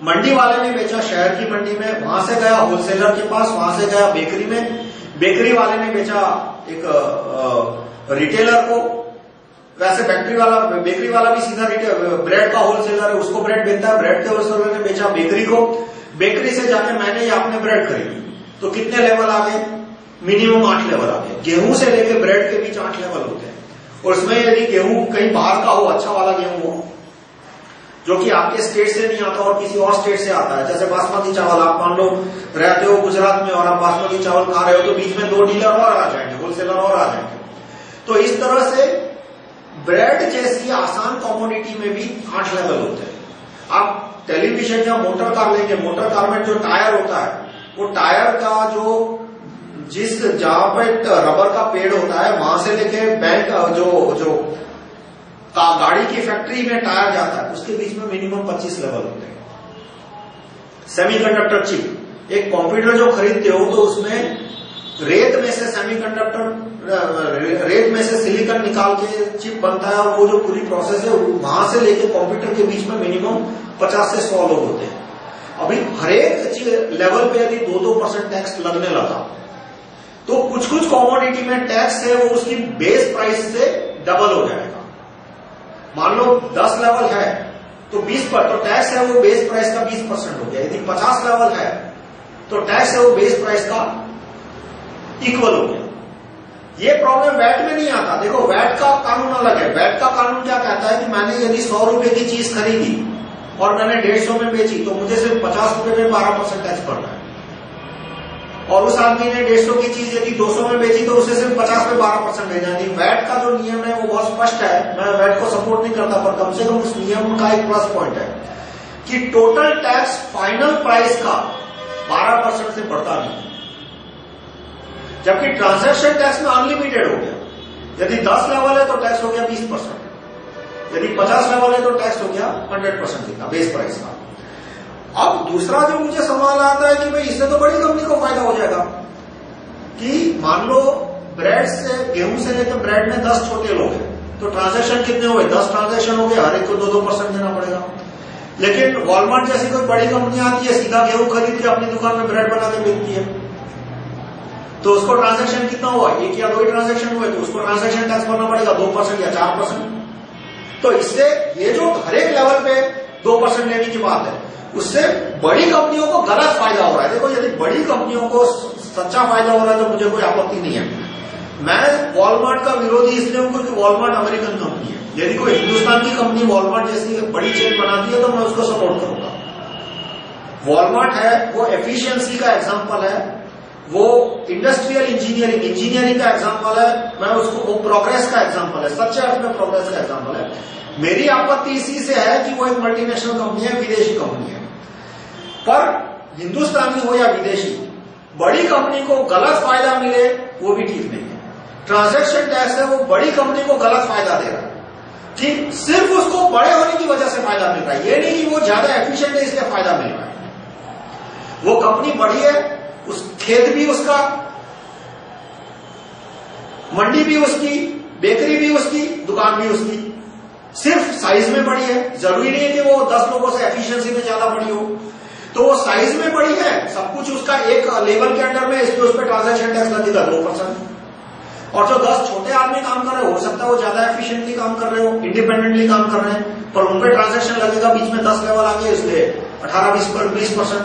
मंडी वाले ने बेचा शहर की मंडी में, वहां से गया होलसेलर के पास, वहां से गया बेकरी में, बेकरी वाले ने बेचा एक रिटेलर को, वैसे बेकरी वाला भी सीधा ब्रेड का होलसेलर है, उसको ब्रेड बेचता है, ब्रेड के होलसेलर ने बेचा बेकरी को, बेकरी से जाके मैंने या आपने ब्रेड खरीदी, तो कितने लेवल आ गए? मिनिमम 8 लेवल आ गए। गेहूं से लेके ब्रेड के बीच 8 लेवल होते हैं। और उसमें यदि गेहूं कहीं बाहर का हो, अच्छा वाला गेहूं हो, जो कि आपके स्टेट से नहीं आता और किसी और स्टेट से आता है, जैसे बासमती चावल, आप मान लो रहते हो गुजरात में और आप बासमती चावल खा रहे हो, तो बीच में 2 डीलर और आ जाएंगे, होलसेलर और आ जाएंगे। तो इस तरह से ब्रेड जैसी आसान कमोडिटी में भी 8 लेवल होते हैं। आप टेलीविजन या मोटर कार लेंगे, मोटर कार में जो टायर होता है, वो टायर का जो जहां पे रबर का पेड़ होता है, वहां से लेके बैंक जो गाड़ी की फैक्ट्री में टायर जाता है, उसके बीच में मिनिमम 25 लेवल होते हैं। सेमीकंडक्टर चिप, एक कंप्यूटर जो खरीदते हो तो उसमें रेत में से रेत में से सिलिकॉन निकाल के चिप बनता है, और वो जो पूरी प्रोसेस है वहां से लेके कंप्यूटर के बीच में मिनिमम 50 से 100 लोग होते हैं। अभी हरेक लेवल पे यदि 2-2% टैक्स लगने लगा, तो कुछ कुछ कॉमोडिटी में टैक्स है वो उसकी बेस प्राइस से डबल हो जाएगा। मान लो 10 लेवल है तो 20 पर, तो टैक्स है वो बेस प्राइस का 20% हो गया। यदि 50 लेवल है तो टैक्स है वो बेस प्राइस का इक्वल हो गया। ये प्रॉब्लम वैट में नहीं आता। देखो, वैट का कानून अलग है। वैट का कानून क्या कहता है कि मैंने यदि 100 रुपए की चीज खरीदी और मैंने 150 में बेची, तो मुझे सिर्फ 50 रुपए में 12% टैक्स भरना है। और उस आदमी ने 150 की चीज यदि 200 में बेची तो उसे सिर्फ 50 में 12% देना है। वैट का जो नियम है वो बहुत स्पष्ट है। मैं वैट को सपोर्ट नहीं करता, पर कम से कम उस नियम का एक प्लस पॉइंट है कि टोटल टैक्स फाइनल प्राइस का 12% से बढ़ता नहीं, जबकि ट्रांजैक्शन टैक्स में अनलिमिटेड हो गया। यदि 10 लेवल है तो टैक्स हो गया 20%, यदि 50 लेवल है तो टैक्स हो गया 100% का बेस प्राइस का। अब दूसरा जो मुझे सवाल आता है कि भाई इससे तो बड़ी कंपनी को फायदा हो जाएगा कि मान लो ब्रेड से, गेहूं से लेकर ब्रेड में 10 छोटे लोग हैं, तो ट्रांजैक्शन कितने हो गए? 10 ट्रांजैक्शन हो गए, हर एक को 2-2% देना पड़ेगा। लेकिन वॉलमार्ट जैसी कोई बड़ी कंपनी आती है, सीधा गेहूं खरीद के अपनी दुकान में ब्रेड बना के बेचती है, तो उसको ट्रांजैक्शन कितना हुआ? 1 या 2 ट्रांजैक्शन हुए, तो उसको ट्रांजैक्शन टैक्स भरना पड़ेगा 2% या 4%। तो इससे ये जो हर एक लेवल पे 2% लेने की बात है, उससे बड़ी कंपनियों को गलत फायदा हो रहा है। देखो, यदि बड़ी कंपनियों को सच्चा फायदा हो रहा है तो मुझे कोई आपत्ति नहीं है। मैं वॉलमार्ट का विरोधी इसलिए हूं क्योंकि वॉलमार्ट अमेरिकन कंपनी है। यदि कोई हिंदुस्तान की कंपनी वॉलमार्ट जैसी बड़ी चेन बनाती है तो मैं उसको सपोर्ट करूंगा। वॉलमार्ट है वो एफिशिएंसी का एग्जांपल है, वो इंडस्ट्रियल इंजीनियरिंग का एग्जांपल है, मैं उसको, वो प्रोग्रेस का एग्जांपल है, सच्चे अर्थ में प्रोग्रेस का एग्जांपल है। मेरी आपत्ति इसी से है कि वो एक मल्टीनेशनल कंपनी है, विदेशी कंपनी है। पर हिंदुस्तानी हो या विदेशी, बड़ी कंपनी को गलत फायदा मिले वो भी ठीक नहीं है। ट्रांजैक्शन टैक्स है वो बड़ी कंपनी को गलत फायदा दे रहा है कि सिर्फ उसको बड़े होने की वजह से फायदा मिल रहा है, ये नहीं कि वो ज्यादा एफिशिएंट है इसलिए फायदा मिल रहा है। वो कंपनी बड़ी है, उस खेत भी उसका, मंडी भी उसकी, बेकरी भी उसकी, दुकान भी उसकी, सिर्फ साइज में बड़ी है। जरूरी नहीं है कि वो 10 लोगों से एफिशिएंसी में ज्यादा बड़ी हो, तो वो साइज में बड़ी है, सब कुछ उसका एक लेवल के अंडर में, इसलिए उस पर ट्रांजैक्शन टैक्स लगेगा 2%। और जो 10 छोटे आदमी काम कर रहे हो सकता है वो ज्यादा एफिशिएंटली काम कर रहे हो, इंडिपेंडेंटली काम कर रहे हैं, पर उन पर ट्रांजैक्शन लगेगा बीच में 10 लेवल आगे, इसलिए 18-20%।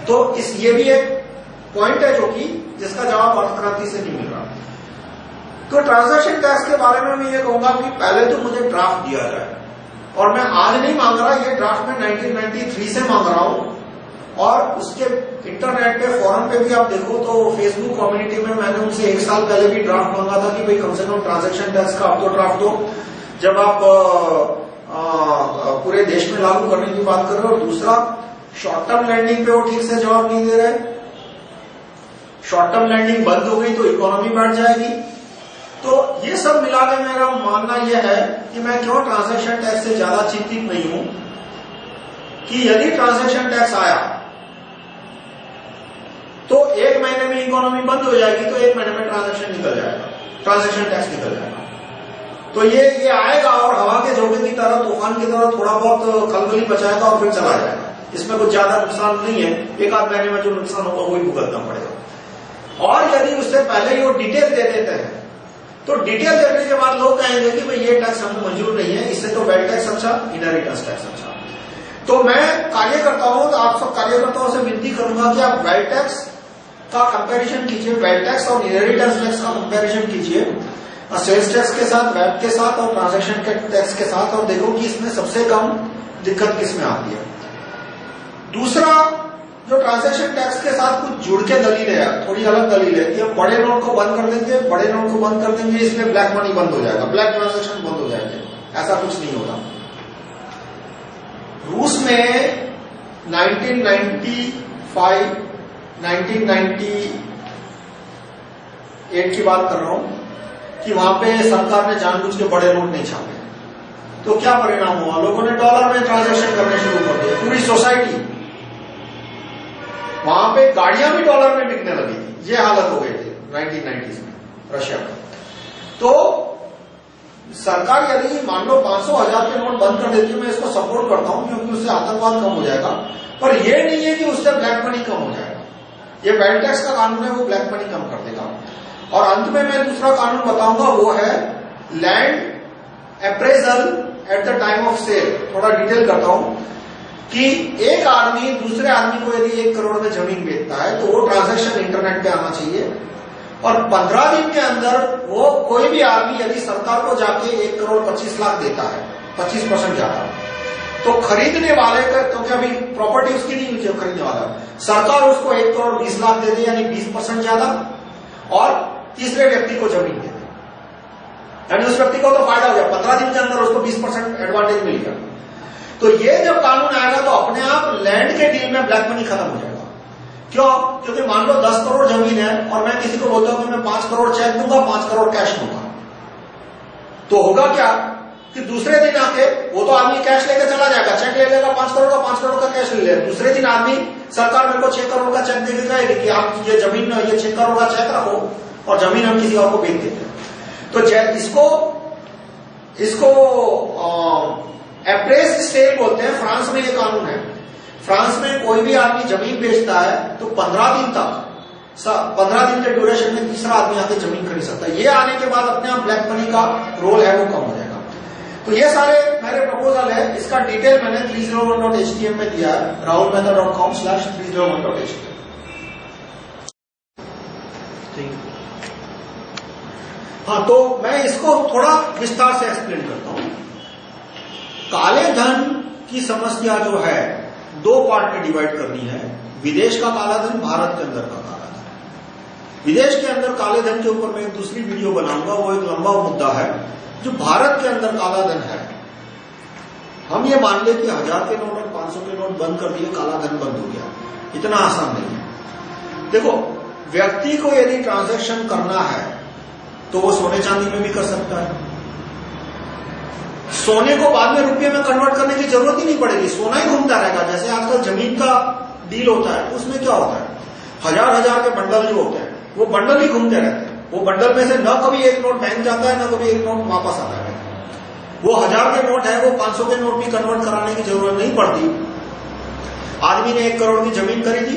तो ये भी एक पॉइंट है जो कि जिसका जवाब अर्थक्रांति से नहीं मिल रहा। तो ट्रांजैक्शन टैक्स के बारे में मैं ये कहूंगा कि पहले तो मुझे ड्राफ्ट दिया जाए, और मैं आज नहीं मांग रहा, ये ड्राफ्ट में 1993 से मांग रहा हूं। और उसके इंटरनेट पे, फोरम पे भी आप देखो तो फेसबुक कम्युनिटी में मैंने उनसे 1 साल पहले भी ड्राफ्ट मांगा था कि भाई कम से कम ट्रांजैक्शन टैक्स का आप तो ड्राफ्ट दो, जब आप पूरे देश में लागू करने की बात कर रहे हो। दूसरा, शॉर्ट टर्म लैंडिंग पे वो ठीक से जवाब नहीं दे रहे। शॉर्ट टर्म लैंडिंग बंद हो गई तो इकोनॉमी बढ़ जाएगी। तो ये सब मिला के मेरा मानना यह है कि मैं क्यों ट्रांजैक्शन टैक्स से ज्यादा चिंतित नहीं हूं कि यदि ट्रांजैक्शन टैक्स आया तो 1 महीने में इकोनॉमी बंद हो जाएगी, तो 1 महीने में ट्रांजैक्शन निकल जाएगा, ट्रांजैक्शन टैक्स निकल जाएगा। तो ये आएगा और हवा के झोंके की तरह, तूफान की तरह थोड़ा बहुत खलबली बचाएगा और फिर चला जाएगा। इसमें कुछ ज्यादा नुकसान नहीं है, 1-8 महीने में जो नुकसान होगा वही भुगतना पड़ेगा। और यदि उससे पहले ही वो डिटेल दे देते हैं तो डिटेल देखने के बाद लोग कहेंगे कि भाई ये टैक्स हमें मंजूर नहीं है, इससे तो वेल्थ टैक्स अच्छा, इनहेरिटेंस टैक्स अच्छा। तो मैं कार्यकर्ता हूं, तो आप सब कार्यकर्ताओं से विनती करूंगा कि आप वेल्थ टैक्स का कंपैरिजन कीजिए, वेल्थ टैक्स और इनहेरिटेंस टैक्स का कंपैरिजन कीजिए सेल्स टैक्स के साथ, वैट के साथ और ट्रांजैक्शन टैक्स के साथ, और देखो कि इसमें सबसे कम दिक्कत किसमें आती है। दूसरा, जो ट्रांजैक्शन टैक्स के साथ कुछ जुड़ के दलील है, थोड़ी अलग दलील है कि हम बड़े नोट को बंद कर देंगे, बड़े नोट को बंद कर देंगे, इसमें ब्लैक मनी बंद हो जाएगा, ब्लैक ट्रांजैक्शन बंद हो जाएंगे। ऐसा कुछ नहीं होता। रूस में 1995, 1998 की बात कर रहा हूं कि वहां पे सरकार ने जानबूझ के बड़े नोट नहीं छापे, तो क्या परिणाम हुआ, लोगों ने डॉलर में ट्रांजैक्शन करने शुरू कर दिए। पूरी सोसाइटी, वहां पे गाड़ियां भी डॉलर में बिकने लगी थी। ये हालत हो गई थी 1990s में रशिया में। तो सरकार यदि मान लो 500,000 के नोट बंद कर देती है, मैं इसको सपोर्ट करता हूं क्योंकि उससे आतंकवाद कम हो जाएगा, पर यह नहीं है कि उससे ब्लैक मनी कम हो जाएगा। ये वेल्थ टैक्स का कानून है, वो ब्लैक मनी कम कर देगा। और अंत में मैं दूसरा कानून बताऊंगा, वो है land appraisal at the time of sale. थोड़ा डिटेल करता हूं कि एक आदमी दूसरे आदमी को यदि 1 करोड़ में जमीन बेचता है तो वो ट्रांजैक्शन इंटरनेट पे आना चाहिए, और 15 दिन के अंदर वो कोई भी आदमी यदि सरकार को जाके 1 करोड़ 25 लाख देता है, 25% ज्यादा, तो खरीदने वाले का, क्योंकि अभी प्रॉपर्टी उसकी नहीं होती है, खरीदने वाला सरकार उसको 1 करोड़ 20 लाख दे दे, यानी 20% ज्यादा, और तीसरे व्यक्ति को जमीन दे दे, यानी उस व्यक्ति को तो फायदा हो गया, 15 दिन के अंदर उसको 20% एडवांटेज मिल गया। तो ये जब कानून आएगा तो अपने आप लैंड के डील में ब्लैक मनी खत्म हो जाएगा। क्यों? क्योंकि मान लो 10 करोड़ जमीन है और मैं किसी को बोलता हूं कि मैं 5 करोड़ चेक दूंगा, 5 करोड़ कैश दूंगा, तो होगा क्या कि दूसरे दिन आके वो तो आदमी कैश लेकर चला जाएगा, चेक ले लेगा 5 करोड़ का, 5 करोड़ का कैश ले लेगा। दूसरे दिन आदमी, सरकार मेरे को 6 करोड़ का चेक देके जाएगी कि आप ये जमीन, ये 6 करोड़ का चेक रखो और जमीन हम किसी और को बेच देते हैं। तो इसको एप्रेस सेल बोलते हैं। फ्रांस में ये कानून है। फ्रांस में कोई भी आदमी जमीन बेचता है तो 15 दिन के ड्यूरेशन में तीसरा आदमी आके जमीन खरीद सकता है। ये आने के बाद अपने आप ब्लैक मनी का रोल है वो कम हो जाएगा। तो ये सारे मेरे प्रपोजल है। इसका डिटेल मैंने 301.htm में दिया है, rahulmehta.com/301.htm। हाँ, तो मैं इसको थोड़ा विस्तार से एक्सप्लेन करता हूं। काले धन की समस्या जो है 2 पार्ट में डिवाइड करनी है। विदेश का काला धन, भारत के अंदर का काला धन। विदेश के अंदर काले धन के ऊपर मैं एक दूसरी वीडियो बनाऊंगा, वो एक लंबा मुद्दा है। जो भारत के अंदर काला धन है, हम ये मान ले कि 1000 के नोट और 500 के नोट बंद कर दिए, काला धन बंद हो गया। इतना आसान नहीं है। देखो, व्यक्ति को यदि ट्रांजैक्शन करना है तो वो सोने चांदी में भी कर सकता है। सोने को बाद में रुपये में कन्वर्ट करने की जरूरत ही नहीं पड़ेगी, सोना ही घूमता रहेगा। जैसे आजकल जमीन का डील होता है, उसमें क्या होता है, हजार के बंडल जो होते हैं वो बंडल ही घूमते रहते हैं। वो बंडल में से न कभी एक नोट बैंक जाता है, न कभी एक नोट वापस आता है। वो 1000 के नोट है, वो 500 के नोट भी कन्वर्ट कराने की जरूरत नहीं पड़ती। आदमी ने 1 करोड़ की जमीन खरीदी,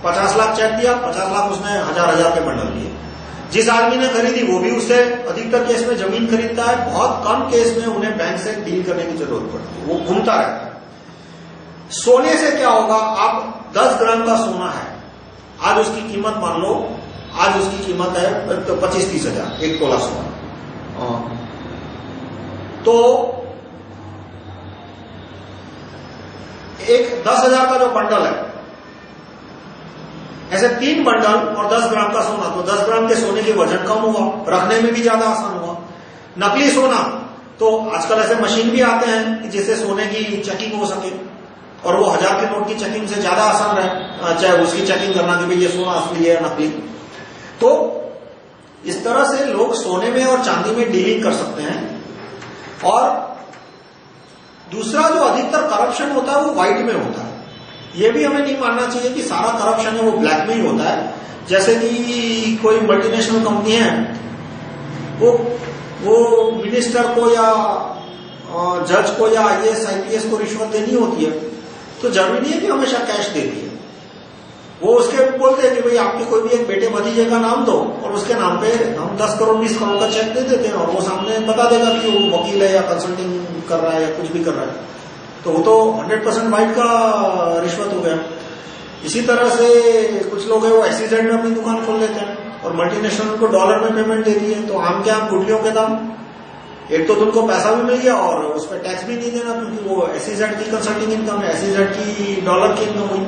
50 लाख चेक दिया, 50 लाख उसने हजार के बंडल दिए। जिस आदमी ने खरीदी वो भी उससे अधिकतर केस में जमीन खरीदता है। बहुत कम केस में उन्हें बैंक से डील करने की जरूरत पड़ती है, वो घूमता रहता है। सोने से क्या होगा, आप 10 ग्राम का सोना है, आज उसकी कीमत मान लो, आज उसकी कीमत है 25-30 हजार, 1 तोला सोना। तो एक 10,000 का जो बंडल है, ऐसे 3 बंडल और 10 ग्राम का सोना, तो 10 ग्राम के सोने के वजन कम हुआ, रखने में भी ज्यादा आसान हुआ। नकली सोना, तो आजकल ऐसे मशीन भी आते हैं जिससे सोने की चेकिंग हो सके, और वो 1000 के नोट की चेकिंग से ज्यादा आसान है, चाहे उसकी चेकिंग करना कि भाई ये सोना असली है या नकली। तो इस तरह से लोग सोने में और चांदी में डीलिंग कर सकते हैं। और दूसरा जो अधिकतर करप्शन होता है वो व्हाइट में होता है। ये भी हमें नहीं मानना चाहिए कि सारा करप्शन है वो ब्लैक में ही होता है। जैसे कि कोई मल्टीनेशनल कंपनी है, वो मिनिस्टर को या जज को या IAS IPS को रिश्वत देनी होती है, तो जरूरी नहीं है कि हमेशा कैश देती है। वो उसके बोलते हैं कि भाई आपके कोई भी एक बेटे भतीजे का नाम दो और उसके नाम पे हम 10 करोड़ 20 करोड़ का चेक दे देते हैं, और वो सामने बता देगा कि वो वकील है या कंसल्टिंग कर रहा है या कुछ भी कर रहा है। तो वो तो 100% वाइट का रिश्वत हो गया। इसी तरह से कुछ लोग हैं वो SEZ में अपनी दुकान खोल लेते हैं और मल्टीनेशनल को डॉलर में पेमेंट देती है, तो आम के आम गुटलियों के दाम। एक तो तुमको पैसा भी मिल गया और उस पर टैक्स भी नहीं देना, क्योंकि वो SEZ की कंसल्टिंग इनकम है, SEZ की डॉलर की इनकम हुई।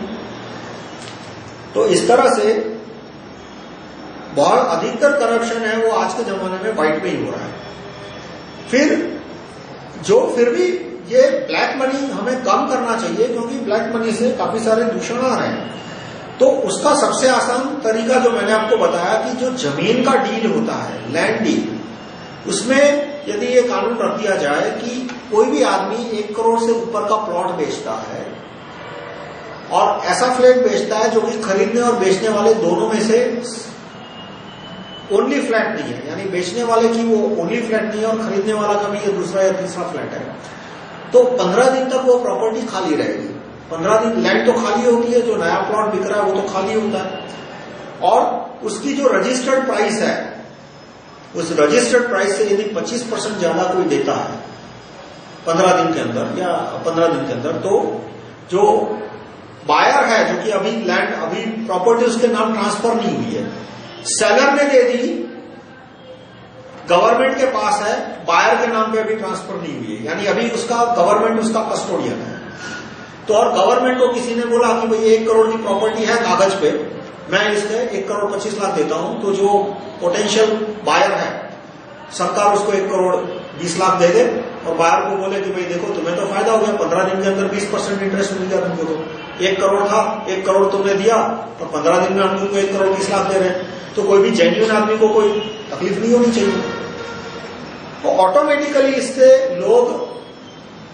तो इस तरह से बहुत अधिकतर करप्शन है वो आज के जमाने में व्हाइट में ही हो रहा है। फिर भी ये ब्लैक मनी हमें कम करना चाहिए, क्योंकि ब्लैक मनी से काफी सारे दूषण आ रहे हैं। तो उसका सबसे आसान तरीका जो मैंने आपको बताया कि जो जमीन का डील होता है, लैंड डील, उसमें यदि ये कानून रख दिया जाए कि कोई भी आदमी 1 करोड़ से ऊपर का प्लॉट बेचता है और ऐसा फ्लैट बेचता है जो कि खरीदने और बेचने वाले दोनों में से ओनली फ्लैट नहीं है, यानी बेचने वाले की वो ओनली फ्लैट नहीं है और खरीदने वाला का भी ये दूसरा या तीसरा फ्लैट है, तो 15 दिन तक वो प्रॉपर्टी खाली रहेगी। 15 दिन लैंड तो खाली होती है, जो नया प्लॉट बिक रहा है वो तो खाली होता है, और उसकी जो रजिस्टर्ड प्राइस है, उस रजिस्टर्ड प्राइस से यदि 25% ज्यादा कोई देता है 15 दिन के अंदर या 15 दिन के अंदर, तो जो बायर है, जो कि अभी लैंड अभी प्रॉपर्टी उसके नाम ट्रांसफर नहीं हुई है, सेलर ने दे दी, गवर्नमेंट के पास है, बायर के नाम पे अभी ट्रांसफर नहीं हुई है, यानी अभी उसका गवर्नमेंट उसका कस्टोडियन है। तो और गवर्नमेंट को किसी ने बोला कि भाई 1 करोड़ की प्रॉपर्टी है कागज पे, मैं इसके 1 करोड़ 25 लाख देता हूं, तो जो पोटेंशियल बायर है सरकार उसको 1 करोड़ 20 लाख दे दे और बायर को बोले कि भाई देखो तुम्हें तो फायदा हो गया, 15 दिन के अंदर 20% इंटरेस्ट मिल गया तुमको। तो 1 करोड़ था, 1 करोड़ तुमने दिया और 15 दिन में हम तुमको 1 करोड़ 20 लाख दे रहे हैं, तो कोई भी जेन्युइन आदमी को कोई तकलीफ नहीं होनी चाहिए। तो ऑटोमेटिकली इससे लोग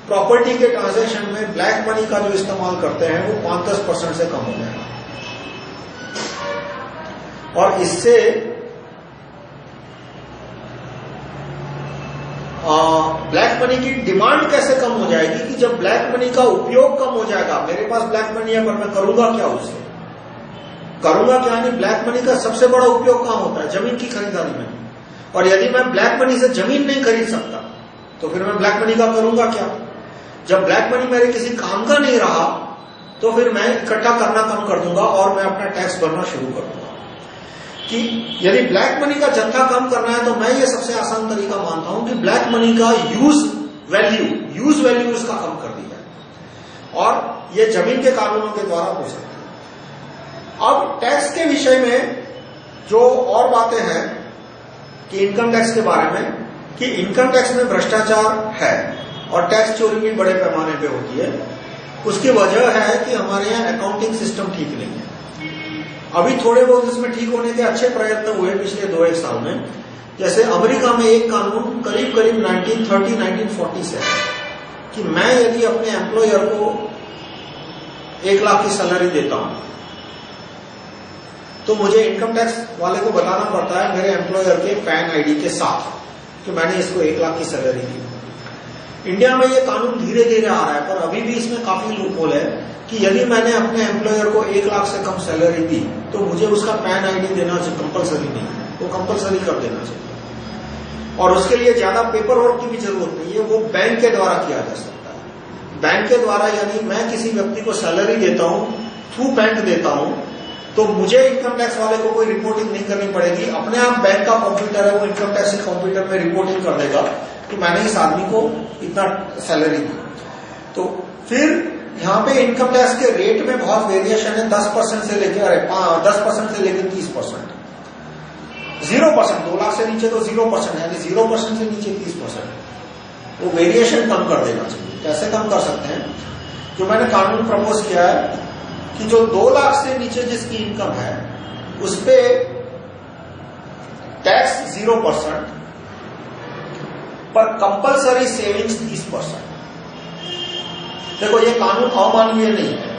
प्रॉपर्टी के ट्रांजैक्शन में ब्लैक मनी का जो इस्तेमाल करते हैं वो 5-10% से कम हो जाएगा, और इससे ब्लैक मनी की डिमांड कैसे कम हो जाएगी कि जब ब्लैक मनी का उपयोग कम हो जाएगा। मेरे पास ब्लैक मनी है पर मैं करूंगा क्या उससे, करूंगा क्या? नहीं, ब्लैक मनी का सबसे बड़ा उपयोग कहां होता है? जमीन की खरीदारी में। और यदि मैं ब्लैक मनी से जमीन नहीं खरीद सकता तो फिर मैं ब्लैक मनी का करूंगा क्या? जब ब्लैक मनी मेरे किसी काम का नहीं रहा तो फिर मैं इकट्ठा करना कम कर दूंगा और मैं अपना टैक्स भरना शुरू कर दूंगा। कि यदि ब्लैक मनी का जत्था कम करना है तो मैं ये सबसे आसान तरीका मानता हूं कि ब्लैक मनी का यूज वैल्यू इसका कम कर दिया है, और ये जमीन के कानूनों के द्वारा हो सकता है। अब टैक्स के विषय में जो और बातें हैं कि इनकम टैक्स के बारे में, कि इनकम टैक्स में भ्रष्टाचार है और टैक्स चोरी भी बड़े पैमाने पे होती है। उसकी वजह है कि हमारे यहाँ अकाउंटिंग सिस्टम ठीक नहीं है। अभी थोड़े बहुत इसमें ठीक होने के अच्छे प्रयत्न हुए पिछले 2-1 साल में। जैसे अमेरिका में एक कानून करीब 1930-1940 से है कि मैं यदि अपने एम्प्लॉयर को 1 लाख की सैलरी देता हूं तो मुझे इनकम टैक्स वाले को बताना पड़ता है मेरे एम्प्लॉयर के पैन आईडी के साथ कि मैंने इसको 1 लाख की सैलरी दी। इंडिया में ये कानून धीरे धीरे आ रहा है, पर अभी भी इसमें काफी लूपहोल है कि यदि मैंने अपने एम्प्लॉयर को 1 लाख से कम सैलरी दी तो मुझे उसका पैन आईडी देना कंपलसरी नहीं है, वो कंपलसरी कर देना चाहिए। और उसके लिए ज्यादा पेपर वर्क की भी जरूरत नहीं है, वो बैंक के द्वारा किया जा सकता है। बैंक के द्वारा यानी मैं किसी व्यक्ति को सैलरी देता हूं, थ्रू बैंक देता हूं, तो मुझे इनकम टैक्स वाले को कोई रिपोर्टिंग नहीं करनी पड़ेगी। अपने आप बैंक का कंप्यूटर है, वो इनकम टैक्स के कंप्यूटर में रिपोर्टिंग कर देगा कि मैंने इस आदमी को इतना सैलरी दी। तो फिर यहाँ पे इनकम टैक्स के रेट में बहुत वेरिएशन है, 10% से लेकर 10% से लेकर 30%, 0%, 2 लाख से नीचे तो 0%, यानी 0% से नीचे 30%। वो वेरिएशन कम कर देना चाहिए। कैसे कम कर सकते हैं? जो मैंने कानून प्रपोज किया है कि जो 2 लाख से नीचे जिसकी इनकम है उस पे टैक्स 0%, पर कंपलसरी सेविंग्स 30%। देखो ये कानून अमानवीय नहीं है,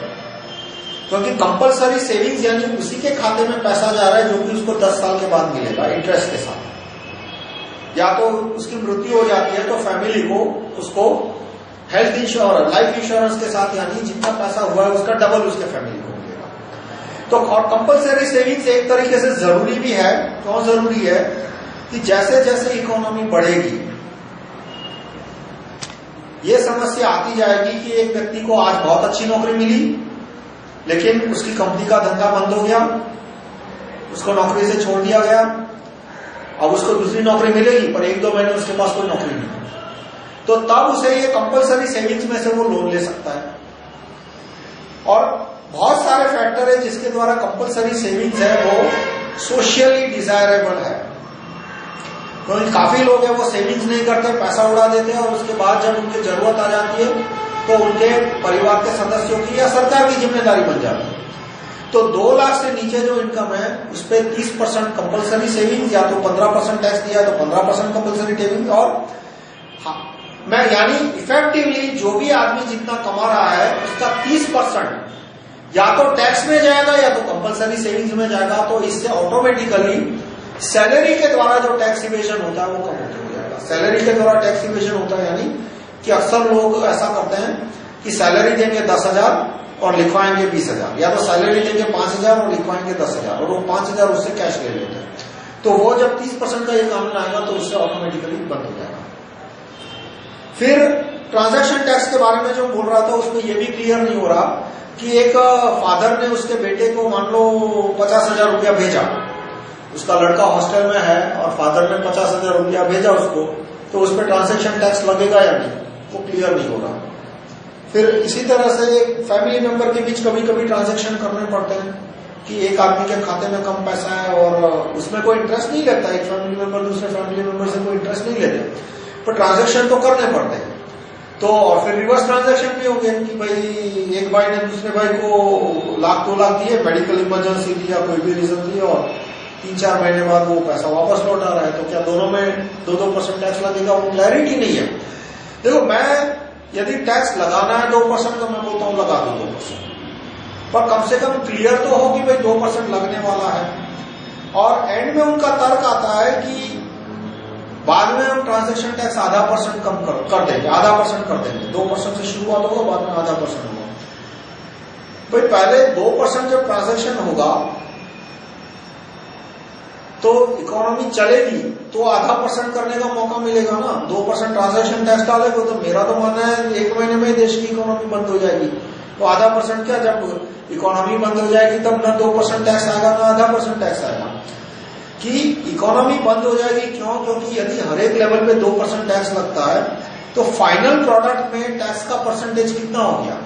क्योंकि कंपलसरी सेविंग्स यानी उसी के खाते में पैसा जा रहा है जो कि उसको 10 साल के बाद मिलेगा इंटरेस्ट के साथ। या तो उसकी मृत्यु हो जाती है तो फैमिली को उसको हेल्थ इंश्योरेंस, लाइफ इंश्योरेंस के साथ, यानी जितना पैसा हुआ है उसका डबल उसके फैमिली को मिलेगा। तो और कंपलसरी सेविंग्स एक तरीके से जरूरी भी है। क्यों जरूरी है कि जैसे जैसे इकोनॉमी बढ़ेगी ये समस्या आती जाएगी कि एक व्यक्ति को आज बहुत अच्छी नौकरी मिली लेकिन उसकी कंपनी का धंधा बंद हो गया, उसको नौकरी से छोड़ दिया गया, अब उसको दूसरी नौकरी मिलेगी पर 1-2 महीने उसके पास कोई नौकरी नहीं, तो तब उसे ये कंपलसरी सेविंग्स में से वो लोन ले सकता है। और बहुत सारे फैक्टर है जिसके द्वारा कंपलसरी सेविंग्स है वो सोशली डिजायरेबल है। क्योंकि काफी लोग हैं वो सेविंग्स नहीं करते, पैसा उड़ा देते हैं और उसके बाद जब उनकी जरूरत आ जाती है तो उनके परिवार के सदस्यों की या सरकार की जिम्मेदारी बन जाती है। तो 2 लाख से नीचे जो इनकम है उस पर 30% कंपलसरी सेविंग्स, या तो 15% टैक्स दिया तो 15% कंपलसरी सेविंग्स। और हाँ, मैं यानी इफेक्टिवली जो भी आदमी जितना कमा रहा है उसका 30% या तो टैक्स में जाएगा या तो कंपलसरी सेविंग्स में जाएगा। तो इससे ऑटोमेटिकली सैलरी के द्वारा जो टैक्स इवेशन होता है वो कम हो जाएगा। सैलरी के द्वारा टैक्स इवेशन होता है यानी कि अक्सर लोग ऐसा करते हैं कि सैलरी देंगे 10,000 और लिखवाएंगे 20,000, या तो सैलरी देंगे 5,000 और लिखवाएंगे 10,000 और वो 5,000 उससे कैश ले लेते हैं। तो वो जब 30% का ये कानून आएगा तो उससे ऑटोमेटिकली बंद हो जाएगा। फिर ट्रांजैक्शन टैक्स के बारे में जो बोल रहा था उसमें ये भी क्लियर नहीं हो रहा कि एक फादर ने उसके बेटे को मान लो 50,000 रुपया भेजा, उसका लड़का हॉस्टल में है और फादर ने 50,000 रुपया भेजा उसको, तो उस पर ट्रांजैक्शन टैक्स लगेगा या नहीं वो क्लियर नहीं हो रहा। फिर इसी तरह से फैमिली मेंबर के बीच कभी कभी ट्रांजैक्शन करने पड़ते हैं कि एक आदमी के खाते में कम पैसा है और उसमें कोई इंटरेस्ट नहीं लगता, एक फैमिली मेंबर दूसरे फैमिली मेंबर से कोई इंटरेस्ट नहीं लेते, पर ट्रांजैक्शन तो करने पड़ते हैं। तो और फिर रिवर्स ट्रांजैक्शन भी हो गए कि भाई एक भाई ने दूसरे भाई को 1 लाख 2 लाख दिए, मेडिकल इमरजेंसी दिया, कोई भी रीजन दिया और 3-4 महीने बाद वो पैसा वापस लौटा रहा है, तो क्या दोनों में 2% टैक्स लगेगा? वो क्लैरिटी नहीं है। देखो, मैं यदि टैक्स लगाना है 2% तो मैं बोलता हूं लगा दो 2%, पर कम से कम क्लियर तो हो कि भाई 2% लगने वाला है। और एंड में उनका तर्क आता है कि बाद में हम ट्रांजैक्शन टैक्स 0.5% कम कर देंगे, 0.5% कर देंगे, 2% से शुरुआत होगा, बाद में 0.5% होगा। भाई पहले 2% जब ट्रांजैक्शन होगा तो इकोनॉमी चलेगी तो 0.5% करने का मौका मिलेगा ना। 2% ट्रांजैक्शन टैक्स डालेगा तो मेरा तो मानना है 1 महीने में देश की इकोनॉमी बंद हो जाएगी। तो 0.5% क्या, जब इकोनॉमी बंद हो जाएगी तब ना 2% टैक्स आएगा ना 0.5% टैक्स आएगा। कि इकोनॉमी बंद हो जाएगी क्यों? क्योंकि यदि हर एक लेवल पे 2% टैक्स लगता है तो फाइनल प्रोडक्ट में टैक्स का परसेंटेज कितना हो गया?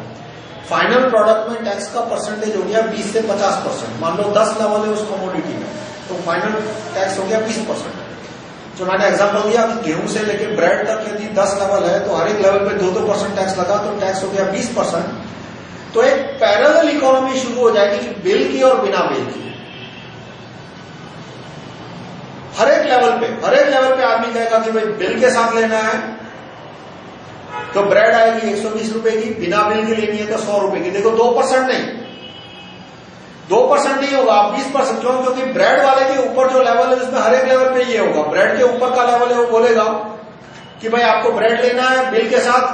फाइनल प्रोडक्ट में टैक्स का परसेंटेज हो गया 20 से 50%। मान लो 10 लेवल है उस कमोडिटी में तो फाइनल टैक्स हो गया 20%। जो मैंने एग्जांपल दिया कि गेहूं से लेकर ब्रेड तक यदि 10 लेवल है तो हर एक लेवल पे 2% टैक्स लगा तो टैक्स हो गया 20%। तो एक पैरेलल इकोनॉमी शुरू हो जाएगी कि बिल की और बिना बिल की। हर एक लेवल पे आदमी कहेगा कि भाई बिल के साथ लेना है तो ब्रेड आएगी 120 रुपए की, बिना बिल की लेनी है तो 100 रुपए की। देखो 2% नहीं, 2% नहीं होगा, 20%। क्यों? क्योंकि ब्रेड वाले के ऊपर जो लेवल है उसमें हर एक लेवल पे ये होगा। ब्रेड के ऊपर का लेवल है वो बोलेगा कि भाई आपको ब्रेड लेना है बिल के साथ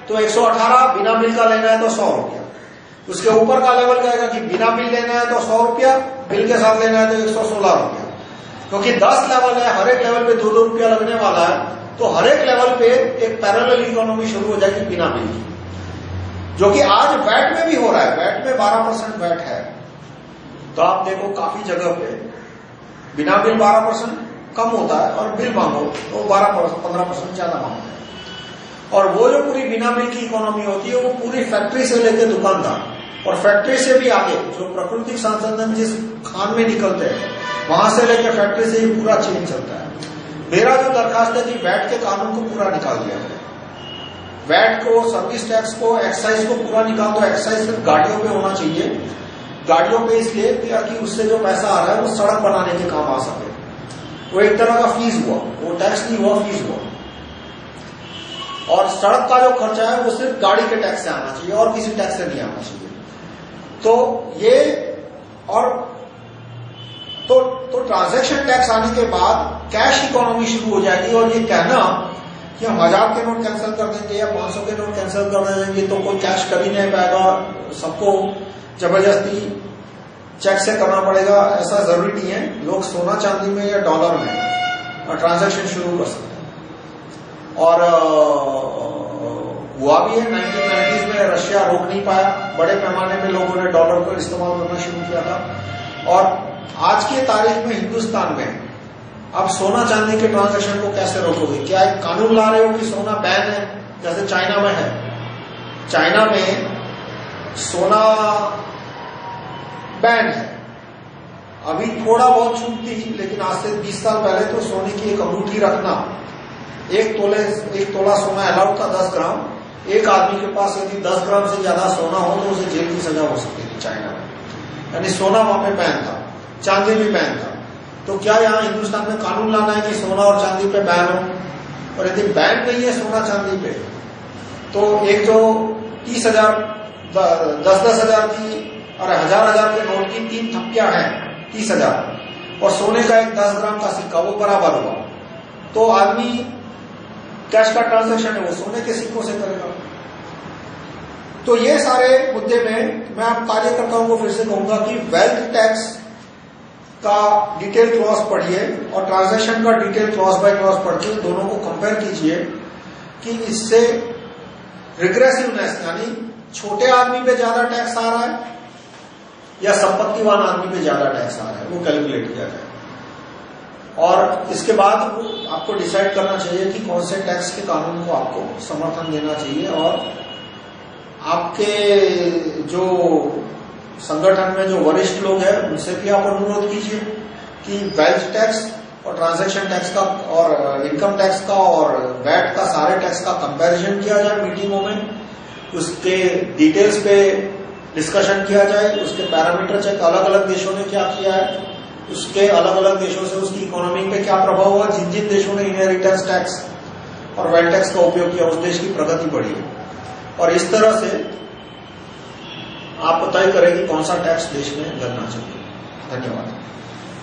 तो 118, बिना बिल का लेना है तो 100 रुपया। उसके ऊपर का लेवल कहेगा कि बिना बिल लेना है तो 100 रुपया, बिल के साथ लेना है तो 116 रुपया। क्योंकि 10 लेवल है, हर एक लेवल पे 2-2 रुपया लगने वाला है, तो हर एक लेवल पे एक पैरेलल इकोनॉमी शुरू हो जाएगी बिना बिल की, जो कि आज वैट में भी हो रहा है। वैट में 12% वैट है, तो आप देखो काफी जगह पे बिना बिल 12% कम होता है और बिल मांगो तो 12% 15% ज्यादा मांगते हैं। और वो जो पूरी बिना बिल की इकोनॉमी होती है वो पूरी फैक्ट्री से लेकर दुकानदार और फैक्ट्री से भी आगे जो प्राकृतिक संसाधन जिस खान में निकलते हैं वहां से लेकर फैक्ट्री से ये पूरा चेन चलता है। मेरा जो दरखास्त है कि वैट के कानून को पूरा निकाल दिया जाए, वैट को, सर्विस टैक्स को, एक्साइज को पूरा निकाल दो। एक्साइज सिर्फ गाड़ियों पे होना चाहिए, गाड़ियों पे इसलिए कि उससे जो पैसा आ रहा है वो सड़क बनाने के काम आ सके। वो एक तरह का फीस हुआ, वो टैक्स नहीं हुआ, फीस हुआ। और सड़क का जो खर्चा है वो सिर्फ गाड़ी के टैक्स से आना चाहिए और किसी टैक्स से नहीं आना चाहिए। तो ये और तो ट्रांजैक्शन टैक्स आने के बाद कैश इकोनॉमी शुरू हो जाएगी। और ये कहना कि हम 1000 के नोट कैंसिल कर देंगे या 500 के नोट कैंसिल कर देंगे तो कोई कैश कभी नहीं पाएगा, सबको जबरदस्ती चेक से करना पड़ेगा ऐसा जरूरी नहीं है। लोग सोना चांदी में या डॉलर में ट्रांजैक्शन शुरू कर सकते हैं। और हुआ भी है 1990s में, रशिया रोक नहीं पाया, बड़े पैमाने पे लोगों ने डॉलर को इस्तेमाल करना शुरू किया था। और आज की तारीख में हिंदुस्तान में अब सोना चांदी के ट्रांजैक्शन को कैसे रोकोगे? क्या एक कानून ला रहे हो कि सोना बैन है, जैसे चाइना में है? चाइना में सोना बैन है, अभी थोड़ा बहुत छूट थी, लेकिन आज से 20 साल पहले तो सोने की एक अंगूठी रखना, एक तोला सोना अलाउड था, 10 ग्राम। एक आदमी के पास यदि 10 ग्राम से ज्यादा सोना हो तो उसे जेल की सजा हो सकती थी चाइना में। यानी सोना वहां पे बैन था, चांदी भी बैन था। तो क्या यहाँ हिंदुस्तान में कानून लाना है कि सोना और चांदी पे बैन हो? और यदि बैन नहीं है सोना चांदी पे, तो एक जो 30,000, 10,000 की और 1,000 के नोट की 3 थप्पियां हैं, 30,000, और सोने का एक 10 ग्राम का सिक्का, वो बराबर हुआ, तो आदमी कैश का ट्रांजैक्शन है वो सोने के सिक्कों से करेगा। तो ये सारे मुद्दे में मैं आप कार्यकर्ताओं को फिर से कहूंगा कि वेल्थ टैक्स का डिटेल क्लॉज पढ़िए और ट्रांजैक्शन का डिटेल क्लॉज बाय क्लॉज पढ़ के दोनों को कंपेयर कीजिए कि इससे रिग्रेसिवनेस, यानी छोटे आदमी पे ज्यादा टैक्स आ रहा है या संपत्तिवान आदमी पे ज्यादा टैक्स आ रहा है, वो कैलकुलेट किया जाए। और इसके बाद आपको डिसाइड करना चाहिए कि कौन से टैक्स के कानून को आपको समर्थन देना चाहिए। और आपके जो संगठन में जो वरिष्ठ लोग हैं उनसे भी आप अनुरोध कीजिए कि वेल्थ टैक्स और ट्रांजैक्शन टैक्स का और इनकम टैक्स का और वैट का, सारे टैक्स का कंपैरिजन किया जाए मीटिंगों में, उसके डिटेल्स पे डिस्कशन किया जाए, उसके पैरामीटर चेक, अलग अलग देशों ने क्या किया है, उसके अलग अलग देशों से उसकी इकोनॉमी पे क्या प्रभाव हुआ, जिन जिन देशों ने इनहेरिटेंस टैक्स और वेल्थ टैक्स का उपयोग किया उस देश की प्रगति बढ़ी है। और इस तरह से आप तय करें कि कौन सा टैक्स देश में लगना चाहिए। धन्यवाद।